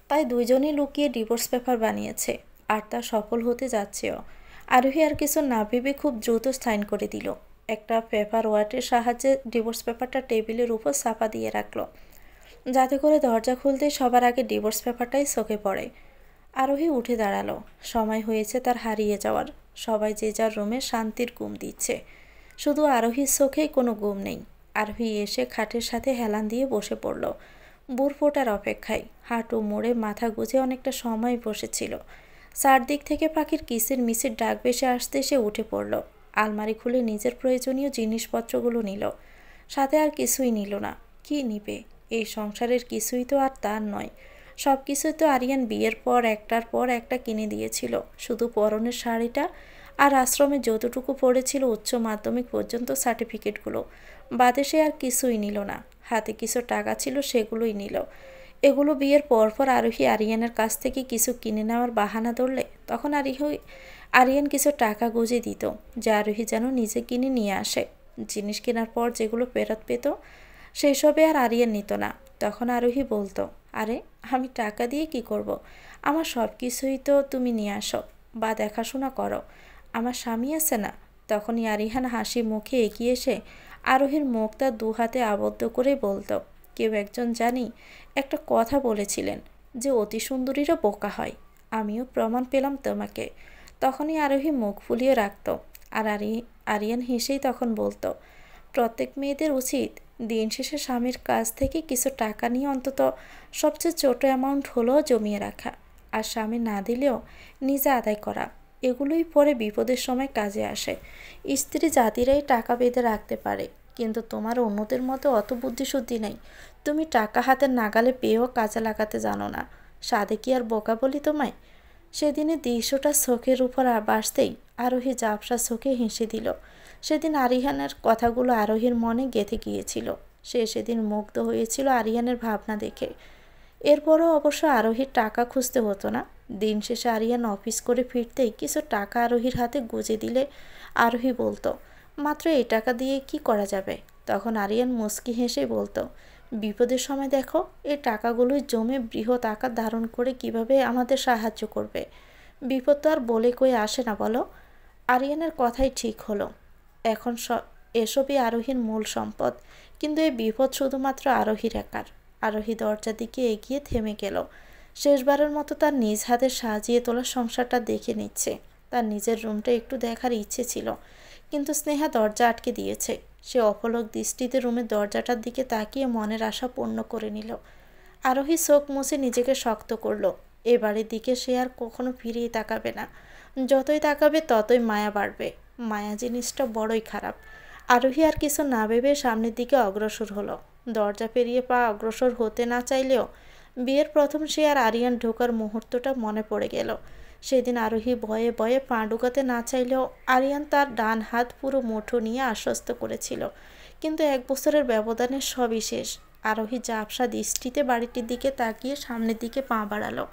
তাই দুইজনই লুকিয়ে ডিভোর্স পেপার বানিয়েছে, আর তা সফল হতে যাচ্ছেও। আরোহী আর কিছু না ভেবে খুব দ্রুত সাইন করে দিল। একটা পেপার ওয়াটের সাহায্যে ডিভোর্স পেপারটা টেবিলের উপর চাপা দিয়ে রাখলো, যাতে করে দরজা খুলতেই সবার আগে ডিভোর্স পেপারটাই চোখে পড়ে। আরোহী উঠে দাঁড়ালো। সময় হয়েছে তার হারিয়ে যাওয়ার। সবাই যে যার রুমে শান্তির ঘুম দিচ্ছে, শুধু আরোহীর চোখেই কোনো ঘুম নেই। আরোহী এসে খাটের সাথে হেলান দিয়ে বসে পড়ল, বুড় ফোটার অপেক্ষায়। হাঁটু মুড়ে মাথা গুজে অনেকটা সময় বসেছিল। চারদিক থেকে পাখির কিসির মিসির ডাক ভেসে আসতে সে উঠে পড়ল। আলমারি খুলে নিজের প্রয়োজনীয় জিনিসপত্রগুলো নিল, সাথে আর কিছুই নিল না। কি নিবে? এই সংসারের কিছুই তো আর তার নয়। সব কিছুই তো আরিয়ান বিয়ের পর একটার পর একটা কিনে দিয়েছিল। শুধু পরনের শাড়িটা আর আশ্রমে যতটুকু পড়েছিল উচ্চ মাধ্যমিক পর্যন্ত সার্টিফিকেটগুলো বাদে সে আর কিছুই নিল না। হাতে কিছু টাকা ছিল, সেগুলোই নিল। এগুলো বিয়ের পরপর আরোহী আরিয়ানের কাছ থেকে কিছু কিনে নেওয়ার বাহানা ধরলে তখন আরিয়ান কিছু টাকা গুঁজে দিত, যে আরোহী যেন নিজে কিনে নিয়ে আসে। জিনিস কেনার পর যেগুলো ফেরত পেত সেসবে আর আরিয়ান নিত না। তখন আরোহী বলতো, আরে আমি টাকা দিয়ে কি করব? আমার সব কিছুই তো তুমি নিয়ে আসো বা দেখাশোনা করো, আমার স্বামী আছে না? তখনই আরিহান হাসি মুখে এগিয়ে এসে আরোহীর মুখটা 2 হাতে আবদ্ধ করে বলতো, কেউ একজন জানি একটা কথা বলেছিলেন যে অতি সুন্দরীরা বোকা হয়। আমিও প্রমাণ পেলাম তোমাকে। তখনই আরোহী মুখ ফুলিয়ে রাখত। আর আরিয়ান হেসেই তখন বলতো, প্রত্যেক মেয়েদের উচিত দিন শেষে স্বামীর কাছ থেকে কিছু টাকা নিয়ে অন্তত সবচেয়ে ছোট অ্যামাউন্ট হলেও জমিয়ে রাখা, আর স্বামী না দিলেও নিজে আদায় করা। এগুলোই পরে বিপদের সময় কাজে আসে। স্ত্রী জাতিরাই টাকা বেঁধে রাখতে পারে, কিন্তু তোমার অন্যদের মতো অত বুদ্ধিশুদ্ধি নেই। তুমি টাকা হাতের নাগালে পেয়েও কাজে লাগাতে জানো না। সাধে কি আর বোকা বলি তোমায়? সেদিনে দৃশ্যটা চোখের উপর বাসতেই আরোহী ঝাপসা চোখে হেসে দিল। সেদিন আরিয়ানের কথাগুলো আরোহীর মনে গেঁথে গিয়েছিল। সে সেদিন মুগ্ধ হয়েছিল আরিয়ানের ভাবনা দেখে। এরপরও অবশ্য আরোহীর টাকা খুঁজতে হতো না। দিন শেষে আরিয়ান অফিস করে ফিরতেই কিছু টাকা আরোহীর হাতে গুঁজে দিলে আরোহী বলতো, মাত্র এই টাকা দিয়ে কি করা যাবে? তখন আরিয়ান মুচকি হেসে বলতো, বিপদের সময় দেখো এই টাকাগুলোই জমে বৃহৎ আকার ধারণ করে কিভাবে আমাদের সাহায্য করবে। বিপদ তো আর বলে কই আসে না বলো? আরিয়ানের কথাই ঠিক হলো। এখন এসবই আরোহীর মূল সম্পদ, কিন্তু এই বিপদ শুধুমাত্র আরোহীর একার। আরোহী দরজার দিকে এগিয়ে থেমে গেল। শেষবারের মতো তার নিজ হাতে সাজিয়ে তোলা সংসারটা দেখে নিচ্ছে। তার নিজের রুমটা একটু দেখার ইচ্ছে ছিল, কিন্তু স্নেহা দরজা আটকে দিয়েছে। সে অপলক দৃষ্টিতে রুমের দরজাটার দিকে তাকিয়ে মনের আশা পূর্ণ করে নিল। আরোহী চোখ মুছে নিজেকে শক্ত করলো। এ বাড়ির দিকে সে আর কখনো ফিরিয়ে তাকাবে না। যতই তাকাবে ততই মায়া বাড়বে। মায়া জিনিসটা বড়ই খারাপ। আরোহী আর কিছু না ভেবে সামনের দিকে অগ্রসর হলো। দরজা পেরিয়ে পা অগ্রসর হতে না চাইলেও বিয়ের প্রথম সে আর আরিয়ান ঢোকার মুহূর্তটা মনে পড়ে গেল। সেদিন আরোহী ভয়ে ভয়ে পা ঢুকাতে না চাইলেও আরিয়ান তার ডান হাত পুরো মুঠো নিয়ে আশ্বস্ত করেছিল। কিন্তু 1 বছরের ব্যবধানে সবই শেষ। আরোহী ঝাপসা দৃষ্টিতে বাড়িটির দিকে তাকিয়ে সামনের দিকে পা বাড়ালো।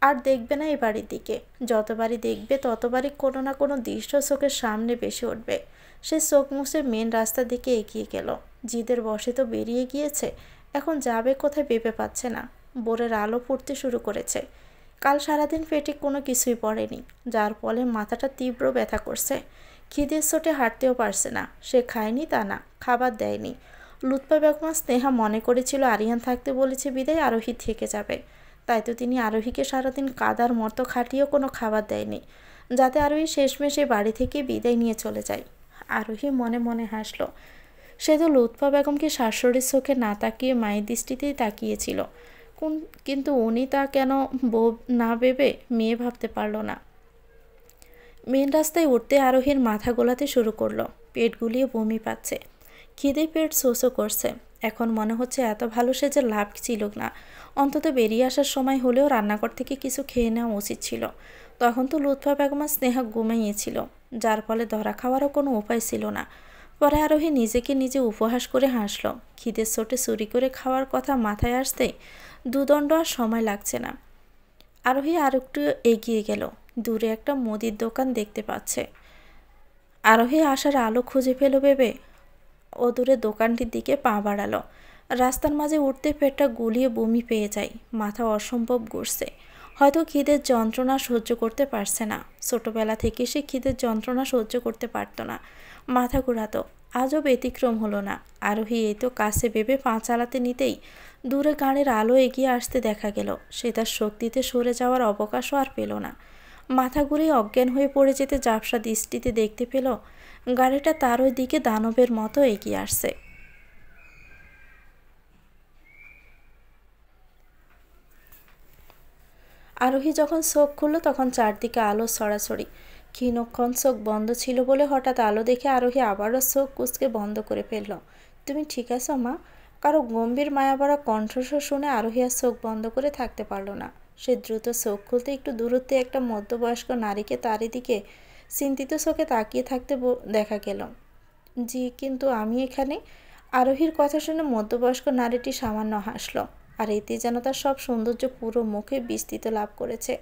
আর দেখবে না এই বাড়ির দিকে। যতবারই দেখবে ততবারই কোনো না কোনো দৃশ্য চোখের সামনে ভেসে উঠবে। সে চোখ মুছে মেন রাস্তার দিকে এগিয়ে গেল। জিদের বসে তো বেরিয়ে গিয়েছে, এখন যাবে কোথায় ভেবে পাচ্ছে না। ভোরের আলো ফুটতে শুরু করেছে। কাল সারাদিন পেটে কোনো কিছুই পড়েনি, যার ফলে মাথাটা তীব্র ব্যথা করছে। খিদের চোটে হাঁটতেও পারছে না। সে খায়নি তা না, খাবার দেয়নি। লুৎফা বেগম স্নেহা মনে করেছিল আরিয়ান থাকতে বলেছে বিদায় আরোহী থেকে যাবে। তাই তো তিনি আরোহীকে সারাদিন কাদার মতো খাটিয়েও কোনো খাবার দেয়নি, যাতে আরোহী শেষমেশ এই বাড়ি থেকে বিদায় নিয়ে চলে যায়। আরোহী মনে মনে হাসল। সে তো লুৎফা বেগমকে শাশুড়ির চোখে না তাকিয়ে মায়ের দৃষ্টিতেই তাকিয়েছিল। কিন্তু উনি তা কেন বউ না ভেবে মেয়ে ভাবতে পারল না। মেন রাস্তায় উঠতে আরোহীর মাথা গোলাতে শুরু করলো। পেট গুলিয়ে বমি পাচ্ছে। খিদে পেট শোষও করছে। এখন মনে হচ্ছে এত ভালো সে যে লাভ ছিল না। অন্তত বেরিয়ে আসার সময় হলেও রান্নাঘর থেকে কিছু খেয়ে নেওয়া উচিত ছিল। তখন তো লুৎফা বেগম স্নেহা ঘুমাইয়েছিল, যার ফলে ধরা খাওয়ারও কোনো উপায় ছিল না। পরে আরোহী নিজেকে নিজে উপহাস করে হাসল। খিদের চোটে চুরি করে খাওয়ার কথা মাথায় আসতে দুদণ্ড আর সময় লাগছে না। আরোহী আর একটু এগিয়ে গেল। দূরে একটা মুদির দোকান দেখতে পাচ্ছে। আরোহী আসার আলো খুঁজে পেল ভেবে ও দূরে দোকানটির দিকে পা বাড়ালো। রাস্তার মাঝে উঠতে পেটটা গুলিয়ে বমি পেয়ে যায়। মাথা অসম্ভব ঘুরছে। হয়তো খিদের যন্ত্রণা সহ্য করতে পারছে না। ছোটবেলা থেকে সে খিদের যন্ত্রণা সহ্য করতে পারত না, মাথা ঘোরাতো। আজও ব্যতিক্রম হলো না। আরোহী এই তো কাছে ভেবে পা চালাতে নিতেই দূরে গাড়ির আলো এগিয়ে আসতে দেখা গেল। সে তার শক্তিতে সরে যাওয়ার অবকাশও আর পেল না। মাথা ঘুরিয়ে অজ্ঞান হয়ে পড়ে যেতে ঝাপসা দৃষ্টিতে দেখতে পেল গাড়িটা তার ওই দিকে দানবের মতো এগিয়ে আসছে। আরোহী যখন চোখ খুলল তখন চারদিকে আলো ছড়াছড়ি। ক্ষীণক্ষণ চোখ বন্ধ ছিল বলে হঠাৎ আলো দেখে আরোহী আবারও চোখ কুঁচকে বন্ধ করে ফেলল। তুমি ঠিক আছো মা? কারো গম্ভীর মায়াভরা কণ্ঠস্বর শুনে আরোহী আর চোখ বন্ধ করে থাকতে পারল না। সে দ্রুত চোখ খুলতে একটু দূরত্বে একটা মধ্যবয়স্ক নারীকে তারই দিকে চিন্তিত চোখে তাকিয়ে থাকতে দেখা গেল। জি, কিন্তু আমি এখানে। আরোহীর কথা শুনে মধ্যবয়স্ক নারীটি সামান্য হাসল, আর এতে যেন তার সব সৌন্দর্য পুরো মুখে বিস্তৃত লাভ করেছে।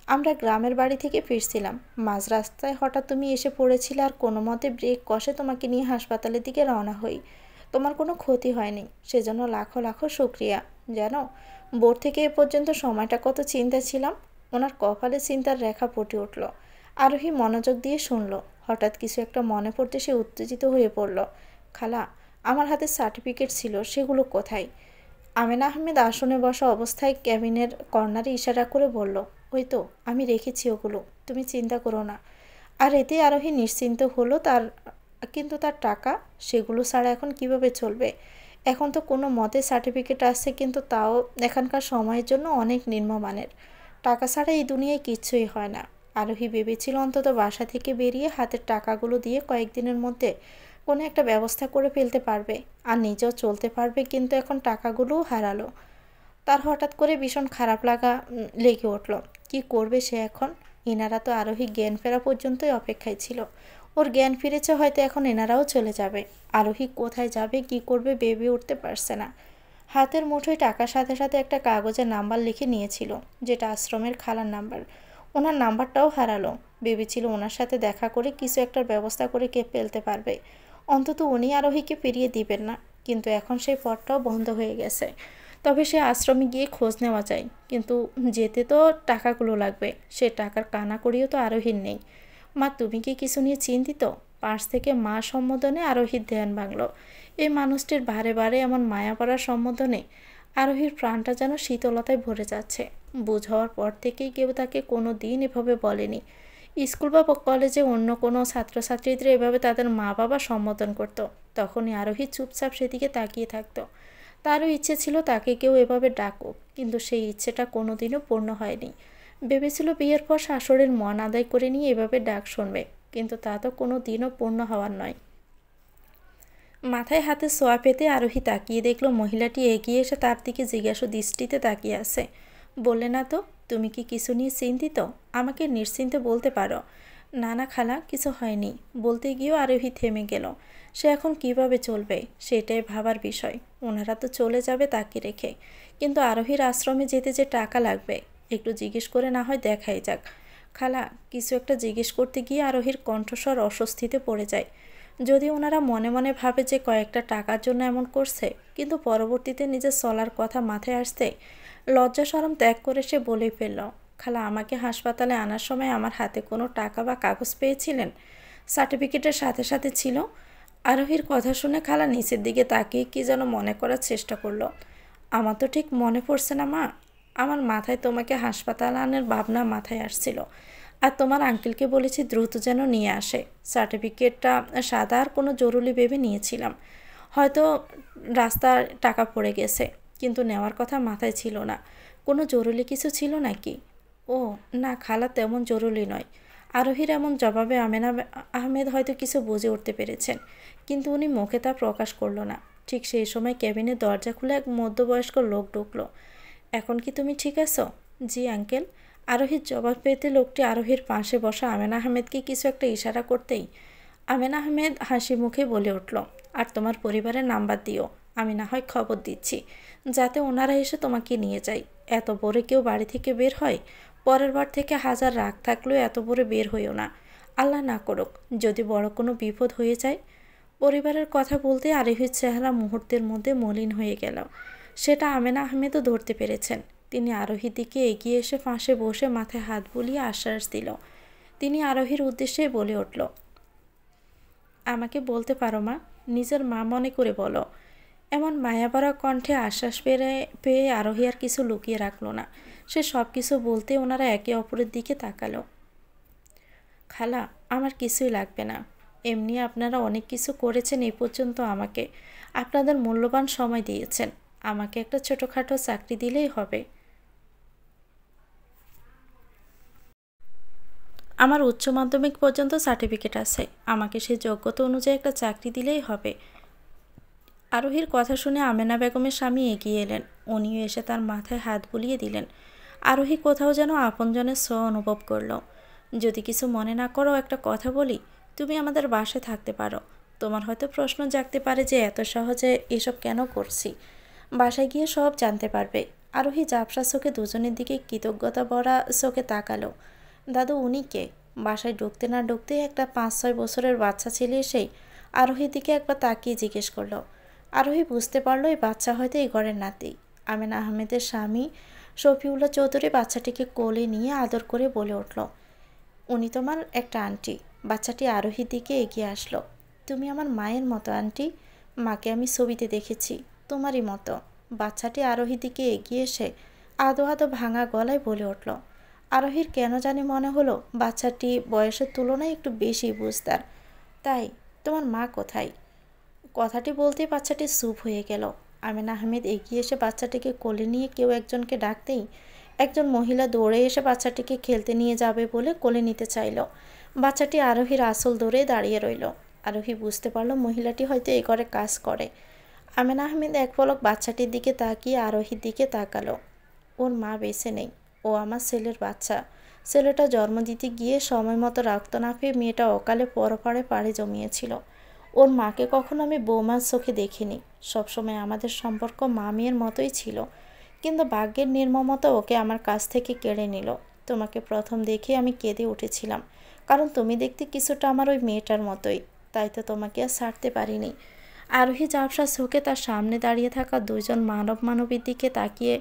আমরা গ্রামের বাড়ি থেকে ফিরছিলাম। মাঝ রাস্তায় হঠাৎ তুমি এসে পড়েছিলে, আর কোনো মতে ব্রেক কষে তোমাকে নিয়ে হাসপাতালের দিকে রওনা হই। তোমার কোনো ক্ষতি হয়নি, সেজন্য লাখো লাখো শুক্রিয়া। জানো, ভোর থেকে এ পর্যন্ত সময়টা কত চিন্তা ছিলাম। ওনার কপালে চিন্তার রেখা ফুটে উঠল। আরোহী মনোযোগ দিয়ে শুনল। হঠাৎ কিছু একটা মনে পড়তে সে উত্তেজিত হয়ে পড়ল। খালা, আমার হাতে সার্টিফিকেট ছিল, সেগুলো কোথায়? আমেনা আহমেদ আসনে বসা অবস্থায় ক্যাবিনের কর্নারে ইশারা করে বলল, ওই তো আমি রেখেছি ওগুলো, তুমি চিন্তা করো না। আর এতে আরোহী নিশ্চিন্ত হলো। কিন্তু তার টাকা, সেগুলো ছাড়া এখন কিভাবে চলবে? এখন তো কোনো মতে সার্টিফিকেট আসছে, কিন্তু তাও এখানকার সময়ের জন্য অনেক নিম্নমানের। টাকা ছাড়া এই দুনিয়ায় কিচ্ছুই হয় না। আরোহী ভেবেছিল অন্তত বাসা থেকে বেরিয়ে হাতের টাকাগুলো দিয়ে কয়েকদিনের মধ্যে কোনো একটা ব্যবস্থা করে ফেলতে পারবে, আর নিজেও চলতে পারবে। কিন্তু এখন টাকাগুলোও হারালো। তার হঠাৎ করে ভীষণ খারাপ লেগে উঠল। কি করবে সে এখন? এনারা তো আরোহী জ্ঞান ফেরা পর্যন্তই অপেক্ষায় ছিল। ওর জ্ঞান ফিরেছে, হয়তো এখন এনারাও চলে যাবে। আরোহী কোথায় যাবে, কি করবে ভেবে উঠতে পারছে না। হাতের মুঠোয় টাকার সাথে সাথে একটা কাগজের নাম্বার লিখে নিয়েছিল, যেটা আশ্রমের খালার নাম্বার। ওনার নাম্বারটাও হারালো। ভেবেছিল ওনার সাথে দেখা করে কিছু একটার ব্যবস্থা করে ফেলতে পারবে, অন্তত উনি আরোহীকে ফিরিয়ে দিবেন না। কিন্তু এখন সেই পথটাও বন্ধ হয়ে গেছে। তবে সে আশ্রমে গিয়ে খোঁজ নেওয়া যায়, কিন্তু যেতে তো টাকাগুলো লাগবে। সে টাকার কানাকড়িও তো আরোহীর নেই। মা, তুমি কি কিছু নিয়ে চিন্তিত? পাশ থেকে মা সম্বোধনে আরোহীর ধ্যান ভাঙল। এই মানুষটির বারে বারে এমন মায়া পড়ার সম্বোধনে আরোহীর প্রাণটা যেন শীতলতায় ভরে যাচ্ছে। বুঝ হওয়ার পর থেকেই কেউ তাকে কোনো দিন এভাবে বলেনি। স্কুল বা কলেজে অন্য কোনো ছাত্রছাত্রীদের এভাবে তাদের মা বাবা সম্বোধন করত, তখনই আরোহী চুপচাপ সেদিকে তাকিয়ে থাকতো। তারও ইচ্ছে ছিল তাকে কেউ এভাবে ডাকুক, কিন্তু সেই ইচ্ছেটা কোনোদিনও পূর্ণ হয়নি। ভেবেছিল বিয়ের পর শাশুড়ির মন আদায় করে নিয়ে এভাবে ডাক শুনবে, কিন্তু তা তো কোনো দিনও পূর্ণ হওয়ার নয়। মাথায় হাতে সোয়া পেতে আরোহী তাকিয়ে দেখলো মহিলাটি এগিয়ে এসে তার দিকে জিজ্ঞাসু দৃষ্টিতে তাকিয়ে আছে। বললে না তো, তুমি কি কিছু নিয়ে চিন্তিত? আমাকে নিশ্চিন্তে বলতে পারো। না না খালা, কিছু হয়নি। বলতে গিয়েও আরোহী থেমে গেল। সে এখন কিভাবে চলবে সেটাই ভাবার বিষয়। ওনারা তো চলে যাবে তাকে রেখে, কিন্তু আরোহীর আশ্রমে যেতে যে টাকা লাগবে, একটু জিজ্ঞেস করে না হয় দেখাই যাক। খালা, কিছু একটা জিজ্ঞেস করতে গিয়ে আরোহীর কণ্ঠস্বর অস্বস্তিতে পড়ে যায়। যদি ওনারা মনে মনে ভাবে যে কয়েকটা টাকার জন্য এমন করছে, কিন্তু পরবর্তীতে নিজের চলার কথা মাথায় আসতে লজ্জা শরম ত্যাগ করে সে বলেই ফেলল, খালা, আমাকে হাসপাতালে আনার সময় আমার হাতে কোনো টাকা বা কাগজ পেয়েছিলেন? সার্টিফিকেটের সাথে সাথে ছিল। আরোহীর কথা শুনে খালা নিচের দিকে তাকিয়ে কি যেন মনে করার চেষ্টা করলো। আমার তো ঠিক মনে পড়ছে না মা। আমার মাথায় তোমাকে হাসপাতালে আনার ভাবনা মাথায় আসছিল, আর তোমার আঙ্কেলকে বলেছি দ্রুত যেন নিয়ে আসে। সার্টিফিকেটটা সাদা আর কোনো জরুরি ভেবে নিয়েছিলাম। হয়তো রাস্তার টাকা পড়ে গেছে, কিন্তু নেওয়ার কথা মাথায় ছিল না। কোনো জরুরি কিছু ছিল নাকি? ও না খালা, তেমন জরুরি নয়। আরোহীর এমন জবাবে আমেনা আহমেদ হয়তো কিছু বুঝে উঠতে পেরেছেন, কিন্তু উনি মুখে তা প্রকাশ করল না। ঠিক সেই সময় কেবিনের দরজা খুলে এক মধ্যবয়স্ক লোক ঢুকলো। এখন কি তুমি ঠিক আছো? জি আঙ্কেল। আরোহীর জবাব পেতে লোকটি আরোহীর পাশে বসা আমেনা আহমেদকে কিছু একটা ইশারা করতেই আমেনা আহমেদ হাসি মুখে বলে উঠল, আর তোমার পরিবারের নাম্বার দিও, আমি না হয় খবর দিচ্ছি, যাতে ওনারা এসে তোমাকে নিয়ে যায়। এত বড় কেউ বাড়ি থেকে বের হয়? পরের বার থেকে হাজার রাগ থাকলেও এত বড় বের হইও না। আল্লাহ না করুক যদি বড় কোনো বিপদ হয়ে যায়। পরিবারের কথা বলতে আরোহীর চেহারা মুহূর্তের মধ্যে মলিন হয়ে গেল। সেটা আমেনা আহমেদও ধরতে পেরেছেন। তিনি আরোহীর দিকে এগিয়ে এসে পাশে বসে মাথায় হাত বুলিয়ে আশ্বাস দিল। তিনি আরোহীর উদ্দেশ্যে বলে উঠল, আমাকে বলতে পারো মা, নিজের মা মনে করে বলো। এমন মায়াভরা কণ্ঠে আশ্বাস পেয়ে আরোহী আর কিছু লুকিয়ে রাখলো না। সে সব কিছু বলতে ওনারা একে অপরের দিকে তাকালো। খালা, আমার কিছুই লাগবে না। এমনি আপনারা অনেক কিছু করেছেন এই পর্যন্ত, আমাকে আপনাদের মূল্যবান সময় দিয়েছেন। আমাকে একটা ছোটোখাটো চাকরি দিলেই হবে। আমার উচ্চ মাধ্যমিক পর্যন্ত সার্টিফিকেট আছে, আমাকে সেই যোগ্যতা অনুযায়ী একটা চাকরি দিলেই হবে। আরোহীর কথা শুনে আমেনা বেগমের স্বামী এগিয়ে এলেন। উনিও এসে তার মাথায় হাত বুলিয়ে দিলেন। আরোহী কোথাও যেন আপনজনের ছ অনুভব করল। যদি কিছু মনে না করো, একটা কথা বলি, তুমি আমাদের বাসায় থাকতে পারো। তোমার হয়তো প্রশ্ন জাগতে পারে যে এত সহজে এসব কেন করছি। বাসায় গিয়ে সব জানতে পারবে। আরোহী ঝাপসা চোখে দুজনের দিকে কৃতজ্ঞতা ভরা চোখে তাকালো। দাদু, উনি কে? বাসায় ঢুকতে না ঢুকতে একটা 5-6 বছরের বাচ্চা ছেলে এসেই আরোহীর দিকে একবার তাকিয়ে জিজ্ঞেস করলো। আরোহী বুঝতে পারলো এই বাচ্চা হয়তো এই ঘরের নাতি। আমেনা আহমেদের স্বামী শফিউল্লাহ চৌধুরী বাচ্চাটিকে কোলে নিয়ে আদর করে বলে উঠল, উনি তোমার একটা আন্টি। বাচ্চাটি আরোহীর দিকে এগিয়ে আসলো। তুমি আমার মায়ের মতো আন্টি। মাকে আমি ছবিতে দেখেছি, তোমারই মতো। বাচ্চাটি আরোহীর দিকে এগিয়ে এসে আদো আদো ভাঙা গলায় বলে উঠল। আরোহীর কেন জানি মনে হলো বাচ্চাটি বয়সের তুলনায় একটু বেশি বুঝদার। তাই, তোমার মা কোথায়? কথাটি বলতেই বাচ্চাটি চুপ হয়ে গেল। আমেনা আহমেদ এগিয়ে এসে বাচ্চাটিকে কোলে নিয়ে কেউ একজনকে ডাকতেই একজন মহিলা দৌড়ে এসে বাচ্চাটিকে খেলতে নিয়ে যাবে বলে কোলে নিতে চাইল। বাচ্চাটি আরোহীর আসল দৌড়ে দাঁড়িয়ে রইল। আরোহী বুঝতে পারল মহিলাটি হয়তো এই ঘরে কাজ করে। আমেনা আহমেদ এক পলক বাচ্চাটির দিকে তাকিয়ে আরোহীর দিকে তাকালো। ওর মা বেঁচে নেই, ও আমার ছেলের বাচ্চা। ছেলেটা জন্ম দিতে গিয়ে সময় মতো রক্ত না পেয়ে মেয়েটা অকালে পরপারে পাড়ে জমিয়েছিল। ওর মাকে কখনো আমি বৌমার চোখে দেখিনি। সবসময় আমাদের সম্পর্ক মা মেয়ের মতোই ছিল, কিন্তু ভাগ্যের নির্মমতা ওকে আমার কাছ থেকে কেড়ে নিল। তোমাকে প্রথম দেখে আমি কেঁদে উঠেছিলাম, কারণ তুমি দেখতে কিছুটা আমার ওই মেয়েটার মতোই, তাই তো তোমাকে আর ছাড়তে পারিনি। আরোহী ঝাপসা চোখে তার সামনে দাঁড়িয়ে থাকা দুইজন মানবীর দিকে তাকিয়ে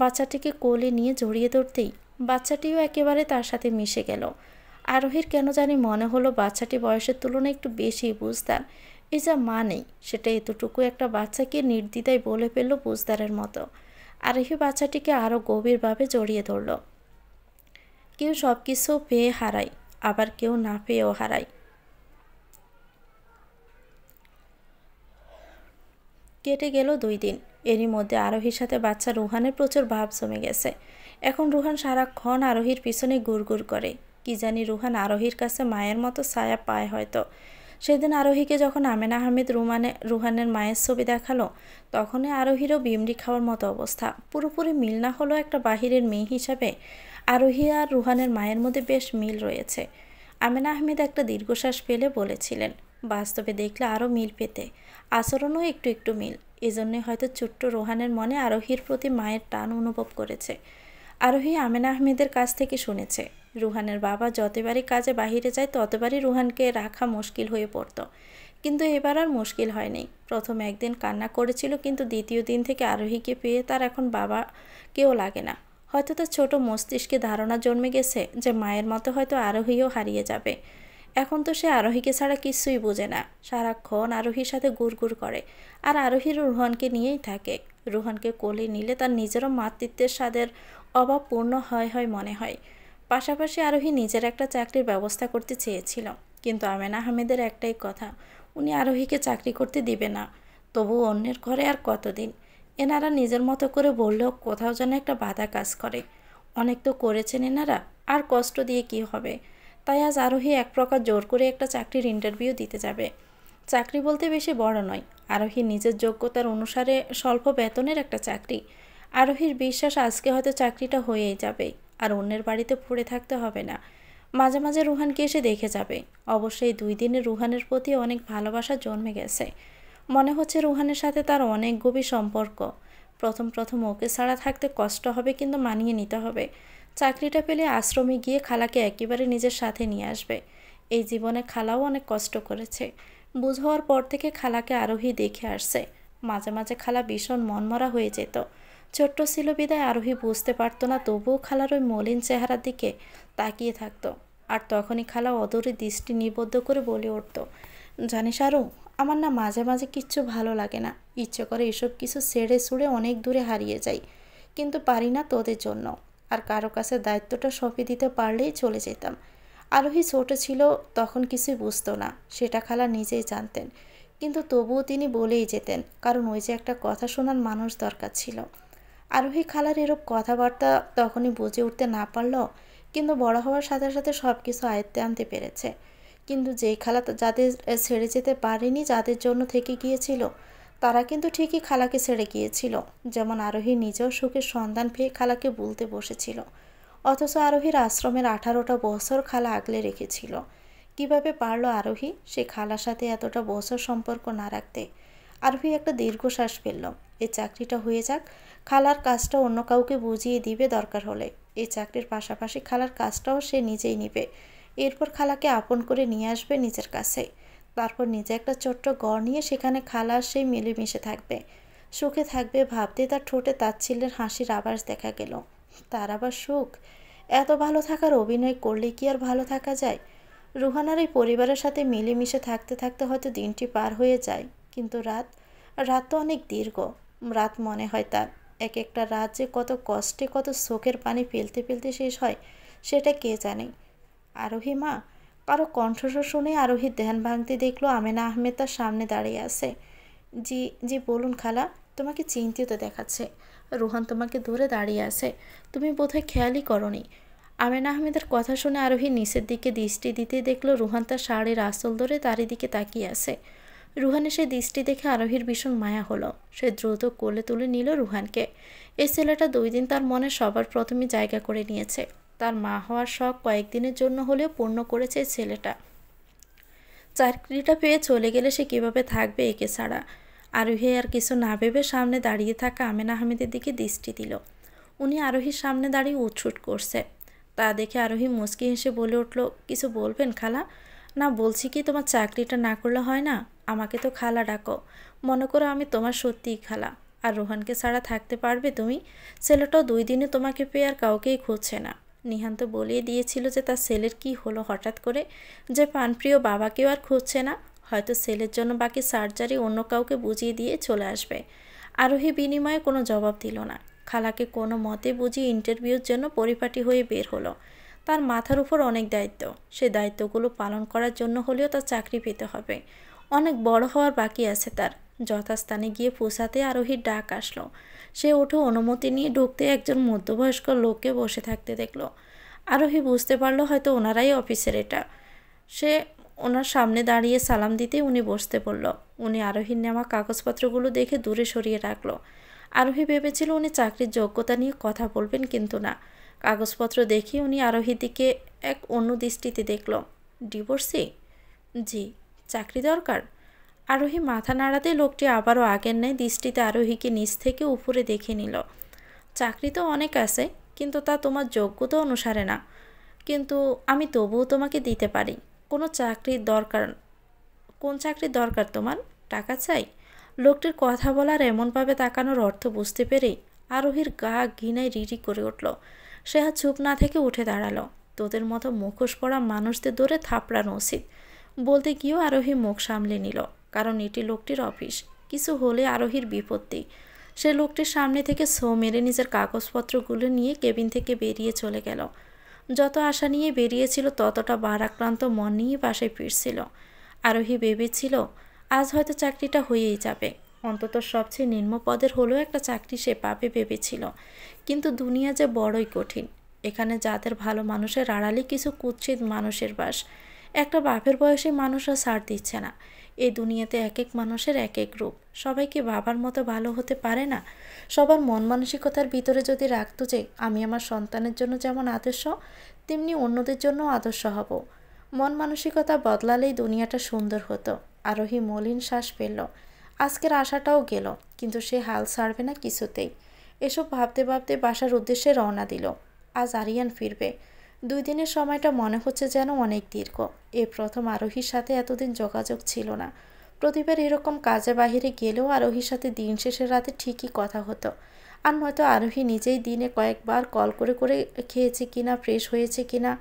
বাচ্চাটিকে কোলে নিয়ে জড়িয়ে ধরতেই বাচ্চাটিও একেবারে তার সাথে মিশে গেল। আরোহীর কেন জানি মনে হলো বাচ্চাটি বয়সের তুলনায় একটু বেশি বুঝদার। এই যা মা নেই, সেটা এতটুকু একটা বাচ্চাকে নির্দ্বিধায় বলে ফেলল বুঝদারের মতো। আরোহী বাচ্চাটিকে আরও গভীরভাবে জড়িয়ে ধরল। কেউ সব কিছু পেয়ে হারায়, আবার কেউ না পেয়েও হারায়। কেটে গেল 2 দিন। এরই মধ্যে আরোহীর সাথে বাচ্চা রুহানের প্রচুর ভাব জমে গেছে। এখন রুহান সারাক্ষণ আরোহীর পিছনে গুড়গুড় করে। কি জানি রুহান আরোহীর কাছে মায়ের মতো ছায়া পায় হয়তো। সেদিন আরোহীকে যখন আমেনা আহমেদ রুহানের মায়ের ছবি দেখালো, তখনই আরোহীরও বিমড়ি খাওয়ার মতো অবস্থা। পুরোপুরি মিল না হলেও একটা বাহিরের মেয়ে হিসাবে আরোহী আর রুহানের মায়ের মধ্যে বেশ মিল রয়েছে। আমেনা আহমেদ একটা দীর্ঘশ্বাস ফেলে বলেছিলেন, বাস্তবে দেখলে আরও মিল পেতে। আচরণও একটু একটু মিল। এজন্যে হয়তো ছোট্ট রোহানের মনে আরোহীর প্রতি মায়ের টান অনুভব করেছে। আরোহী আমেনা আহমেদের কাছ থেকে শুনেছে, রুহানের বাবা যতবারই কাজে বাহিরে যায় ততবারই রুহানকে রাখা মুশকিল হয়ে পড়ত। কিন্তু এবার আর মুশকিল হয়নি। প্রথম একদিন কান্না করেছিল, কিন্তু দ্বিতীয় দিন থেকে আরোহীকে পেয়ে তার এখন বাবা কেউ লাগে না। হয়তো তার ছোট মস্তিষ্কে ধারণা জন্মে গেছে যে মায়ের মতো হয়তো আরোহীও হারিয়ে যাবে। এখন তো সে আরোহীকে ছাড়া কিছুই বোঝে না। সারাক্ষণ আরোহীর সাথে গুড়গুড় করে, আর আরোহীর রুহানকে নিয়েই থাকে। রুহানকে কোলে নিলে তার নিজেরও মাতৃত্বের স্বাদের অভাব পূর্ণ হয় মনে হয়। পাশাপাশি আরোহী নিজের একটা চাকরির ব্যবস্থা করতে চেয়েছিল, কিন্তু আমেনা আহমেদের একটাই কথা, উনি আরোহীকে চাকরি করতে দিবে না। তবু অন্যের ঘরে আর কতদিন। এনারা নিজের মতো করে বললেও কোথাও যেন একটা বাধা কাজ করে। অনেক তো করেছেন এনারা, আর কষ্ট দিয়ে কি হবে। তাই আজ আরোহী এক প্রকার জোর করে একটা চাকরির ইন্টারভিউ দিতে যাবে। চাকরি বলতে বেশি বড় নয়, আরোহী নিজের যোগ্যতার অনুসারে স্বল্প বেতনের একটা চাকরি। আরোহীর বিশ্বাস আজকে হয়তো চাকরিটা হয়েই যাবে, আর অন্যের বাড়িতে পড়ে থাকতে হবে না। মাঝে মাঝে রুহানকে এসে দেখে যাবে। অবশ্যই 2 দিনে রুহানের প্রতি অনেক ভালোবাসা জন্মে গেছে। মনে হচ্ছে রুহানের সাথে তার অনেক গভীর সম্পর্ক। প্রথম ওকে ছাড়া থাকতে কষ্ট হবে, কিন্তু মানিয়ে নিতে হবে। চাকরিটা পেলে আশ্রমে গিয়ে খালাকে একেবারে নিজের সাথে নিয়ে আসবে। এই জীবনে খালাও অনেক কষ্ট করেছে। বুঝ হওয়ার পর থেকে খালাকে আরোহী দেখে আসছে। মাঝে মাঝে খালা ভীষণ মনমরা হয়ে যেত। ছোট্ট ছিল বিদায় আরোহী বুঝতে পারতো না, তবুও খালার ওই মলিন চেহারার দিকে তাকিয়ে থাকতো। আর তখনই খালা অদূরে দৃষ্টি নিবদ্ধ করে বলে উঠত, জানিস আরু, আমার না মাঝে মাঝে কিচ্ছু ভালো লাগে না। ইচ্ছে করে এসব কিছু ছেড়ে ছুড়ে অনেক দূরে হারিয়ে যাই, কিন্তু পারি না তোদের জন্য। আর কারো কাছে দায়িত্বটা সঁপে দিতে পারলেই চলে যেতাম। আরোহী ছোট ছিল, তখন কিছুই বুঝতো না, সেটা খালা নিজেই জানতেন। কিন্তু তবুও তিনি বলেই যেতেন, কারণ ওই যে একটা কথা শোনার মানুষ দরকার ছিল। আরোহী খালার এরূপ কথাবার্তা তখনই বুঝে উঠতে না পারলেও কিন্তু বড় হওয়ার সাথে সাথে সব কিছু আয়ত্তে আনতে পেরেছে। কিন্তু যেই খালা যাদের ছেড়ে যেতে পারেনি, যাদের জন্য থেকে গিয়েছিল, তারা কিন্তু ঠিকই খালাকে ছেড়ে গিয়েছিল। যেমন আরোহী নিজেও সুখের সন্ধান পেয়ে খালাকে বলতে বসেছিল, অথচ আরোহীর আশ্রমের 18টা বছর খালা আগলে রেখেছিল। কিভাবে পারল আরোহী সে খালার সাথে এতটা বছর সম্পর্ক না রাখতে? আরোহী একটা দীর্ঘশ্বাস ফেলল। এই চাকরিটা হয়ে যাক, খালার কাজটা অন্য কাউকে বুঝিয়ে দিবে দরকার হলে। এই চাকরির পাশাপাশি খালার কাজটাও সে নিজেই নিবে। এরপর খালাকে আপন করে নিয়ে আসবে নিজের কাছে। তারপর নিজে একটা ছোট্ট ঘর নিয়ে সেখানে খালা সেই মিলেমিশে থাকবে, সুখে থাকবে। ভাবতে তার ঠোঁটে তাচ্ছিল্যের হাসির আভাস দেখা গেল। তার আবার সুখ? এত ভালো থাকার অভিনয় করলে কি আর ভালো থাকা যায়? রুহানার এই পরিবারের সাথে মিলেমিশে থাকতে থাকতে হয়তো দিনটি পার হয়ে যায়, কিন্তু রাত তো অনেক দীর্ঘ। রাত মনে হয় তার এক একটা রাত যে কত কষ্টে, কত চোখের পানি ফেলতে ফেলতে শেষ হয়, সেটা কে জানে। আরোহী মা, কারো কণ্ঠস্বর শুনে আরোহীর ধ্যান ভাঙতে দেখলো আমেনা আহমেদ তার সামনে দাঁড়িয়ে আছে। জি জি বলুন খালা, তোমাকে চিন্তিত দেখাচ্ছে। রুহান তোমাকে ধরে দাঁড়িয়ে আছে, তুমি বোধহয় খেয়ালই করনি। আমেনা আহমেদের কথা শুনে আরোহী নিচের দিকে দৃষ্টি দিতে দেখলো রুহান তার শাড়ির আঁচল ধরে তারই দিকে তাকিয়ে আছে। রুহানের সেই দৃষ্টি দেখে আরোহীর ভীষণ মায়া হলো। সে দ্রুত কোলে তুলে নিল রুহানকে। এই ছেলেটা 2 দিন তার মনে সবার প্রথমে জায়গা করে নিয়েছে। তার মা হওয়ার শখ কয়েকদিনের জন্য হলেও পূর্ণ করেছে ছেলেটা। চাকরিটা পেয়ে চলে গেলে সে কীভাবে থাকবে একে ছাড়া। আরোহী আর কিছু না ভেবে সামনে দাঁড়িয়ে থাকা আমেনা আহমেদের দিকে দৃষ্টি দিল। উনি আরোহীর সামনে দাঁড়িয়ে উঠছুট করছে। তা দেখে আরোহী মুচকি হেসে বলে উঠল, কিছু বলবেন খালা? না, বলছি কি তোমার চাকরিটা না করলে হয় না? আমাকে তো খালা ডাকো, মনে করো আমি তোমার সত্যিই খালা। আর রোহানকে ছাড়া থাকতে পারবে তুমি? ছেলেটাও 2 দিনে তোমাকে পেয়ে আর কাউকেই খুঁজছে না। নিহান তো বলিয়ে দিয়েছিল যে তার ছেলের কি হলো হঠাৎ করে, যে প্রাণপ্রিয় বাবাকেও আর খুঁজছে না। হয়তো ছেলের জন্য বাকি সার্জারি অন্য কাউকে বুঝিয়ে দিয়ে চলে আসবে। আরোহী বিনিময়ে কোনো জবাব দিল না। খালাকে কোনো মতে বুঝিয়ে ইন্টারভিউর জন্য পরিপাটি হয়ে বের হলো। তার মাথার উপর অনেক দায়িত্ব, সে দায়িত্বগুলো পালন করার জন্য হলেও তার চাকরি পেতে হবে। অনেক বড় হওয়ার বাকি আছে তার। যথাস্থানে গিয়ে পৌঁছাতে আরোহীর ডাক আসলো। সে উঠে অনুমতি নিয়ে ঢুকতে একজন মধ্যবয়স্ক লোককে বসে থাকতে দেখলো। আরোহী বুঝতে পারলো হয়তো ওনারাই অফিসের এটা। সে ওনার সামনে দাঁড়িয়ে সালাম দিতে উনি বসতে বলল। উনি আরোহীর নেওয়া কাগজপত্রগুলো দেখে দূরে সরিয়ে রাখলো। আরোহী ভেবেছিল উনি চাকরির যোগ্যতা নিয়ে কথা বলবেন, কিন্তু না। কাগজপত্র দেখে উনি আরোহীর দিকে এক অন্য দৃষ্টিতে দেখল। ডিভোর্সি? জি। চাকরি দরকার? আরোহী মাথা নাড়াতে লোকটি আবারও আগের ন্যায় দৃষ্টিতে আরোহীকে নিচ থেকে উপরে দেখে নিল। চাকরি তো অনেক আছে, কিন্তু তা তোমার যোগ্যতা অনুসারে না। কিন্তু আমি তবুও তোমাকে দিতে পারি। কোন চাকরির দরকার তোমার? টাকা চাই? লোকটির কথা বলার এমনভাবে তাকানোর অর্থ বুঝতে পেরেই আরোহীর গা ঘৃণায় রিরি করে উঠল। সে আর চুপ না থেকে উঠে দাঁড়ালো। তোদের মতো মুখোশ পরা মানুষদের ধরে থাপড়ানো উচিত, বলতে গিয়েও আরোহী মুখ সামলে নিল। কারণ এটি লোকটির অফিস, কিছু হলে আরোহীর বিপত্তি। সে লোকটির সামনে থেকে ছো মেরে নিজের কাগজপত্রগুলো নিয়ে কেবিন থেকে বেরিয়ে চলে গেল। যত আশা নিয়ে বেরিয়েছিল ততটা ভারাক্রান্ত মন নিয়ে বাসায় ফিরছিল। আরোহী ভেবেছিল আজ হয়তো চাকরিটা হয়েই যাবে। অন্তত সবচেয়ে নিম্ন পদের হলেও একটা চাকরি সে পাবে ভেবেছিল। কিন্তু দুনিয়া যে বড়ই কঠিন। এখানে যাদের ভালো মানুষের আড়ালে কিছু কুৎসিত মানুষের বাস। একটা বাপের বয়সী মানুষরা ছাড় দিচ্ছে না। এই দুনিয়াতে এক এক মানুষের এক এক রূপ। সবাইকে বাবার মতো ভালো হতে পারে না। সবার মন মানসিকতার ভিতরে যদি রাখতো যে আমি আমার সন্তানের জন্য যেমন আদর্শ, তেমনি অন্যদের জন্য আদর্শ হব, মন মানসিকতা বদলালেই দুনিয়াটা সুন্দর হতো। আরোহী মলিন শ্বাস ফেলল। আজকের আশাটাও গেল, কিন্তু সে হাল ছাড়বে না কিছুতেই। এসব ভাবতে ভাবতে বাসার উদ্দেশ্যে রওনা দিল। আজ আরিয়ান ফিরবে। 2 দিনের সময়টা মনে হচ্ছে যেন অনেক দীর্ঘ। এই প্রথম আরোহীর সাথে এতদিন যোগাযোগ ছিল না। প্রতিবার এরকম কাজে বাহিরে গেলেও আরোহীর সাথে দিন শেষের রাতে ঠিকই কথা হতো। আর নয়তো আরোহী নিজেই দিনে কয়েকবার কল করে করে খেয়েছে কিনা, ফ্রেশ হয়েছে কিনা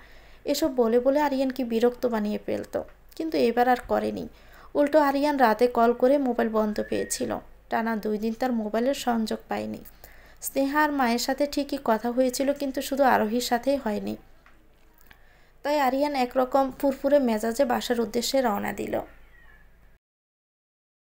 এসব বলে বলে আরিয়ানকে বিরক্ত বানিয়ে ফেলত। কিন্তু এবার আর করেনি। উল্টো আরিয়ান রাতে কল করে মোবাইল বন্ধ পেয়েছিল। টানা 2 দিন তার মোবাইলের সংযোগ পায়নি। স্নেহা আর মায়ের সাথে ঠিকই কথা হয়েছিল, কিন্তু শুধু আরোহীর সাথেই হয়নি। তাই আরিয়ান একরকম ফুরফুরে মেজাজে বাসার উদ্দেশ্যে রওনা দিল।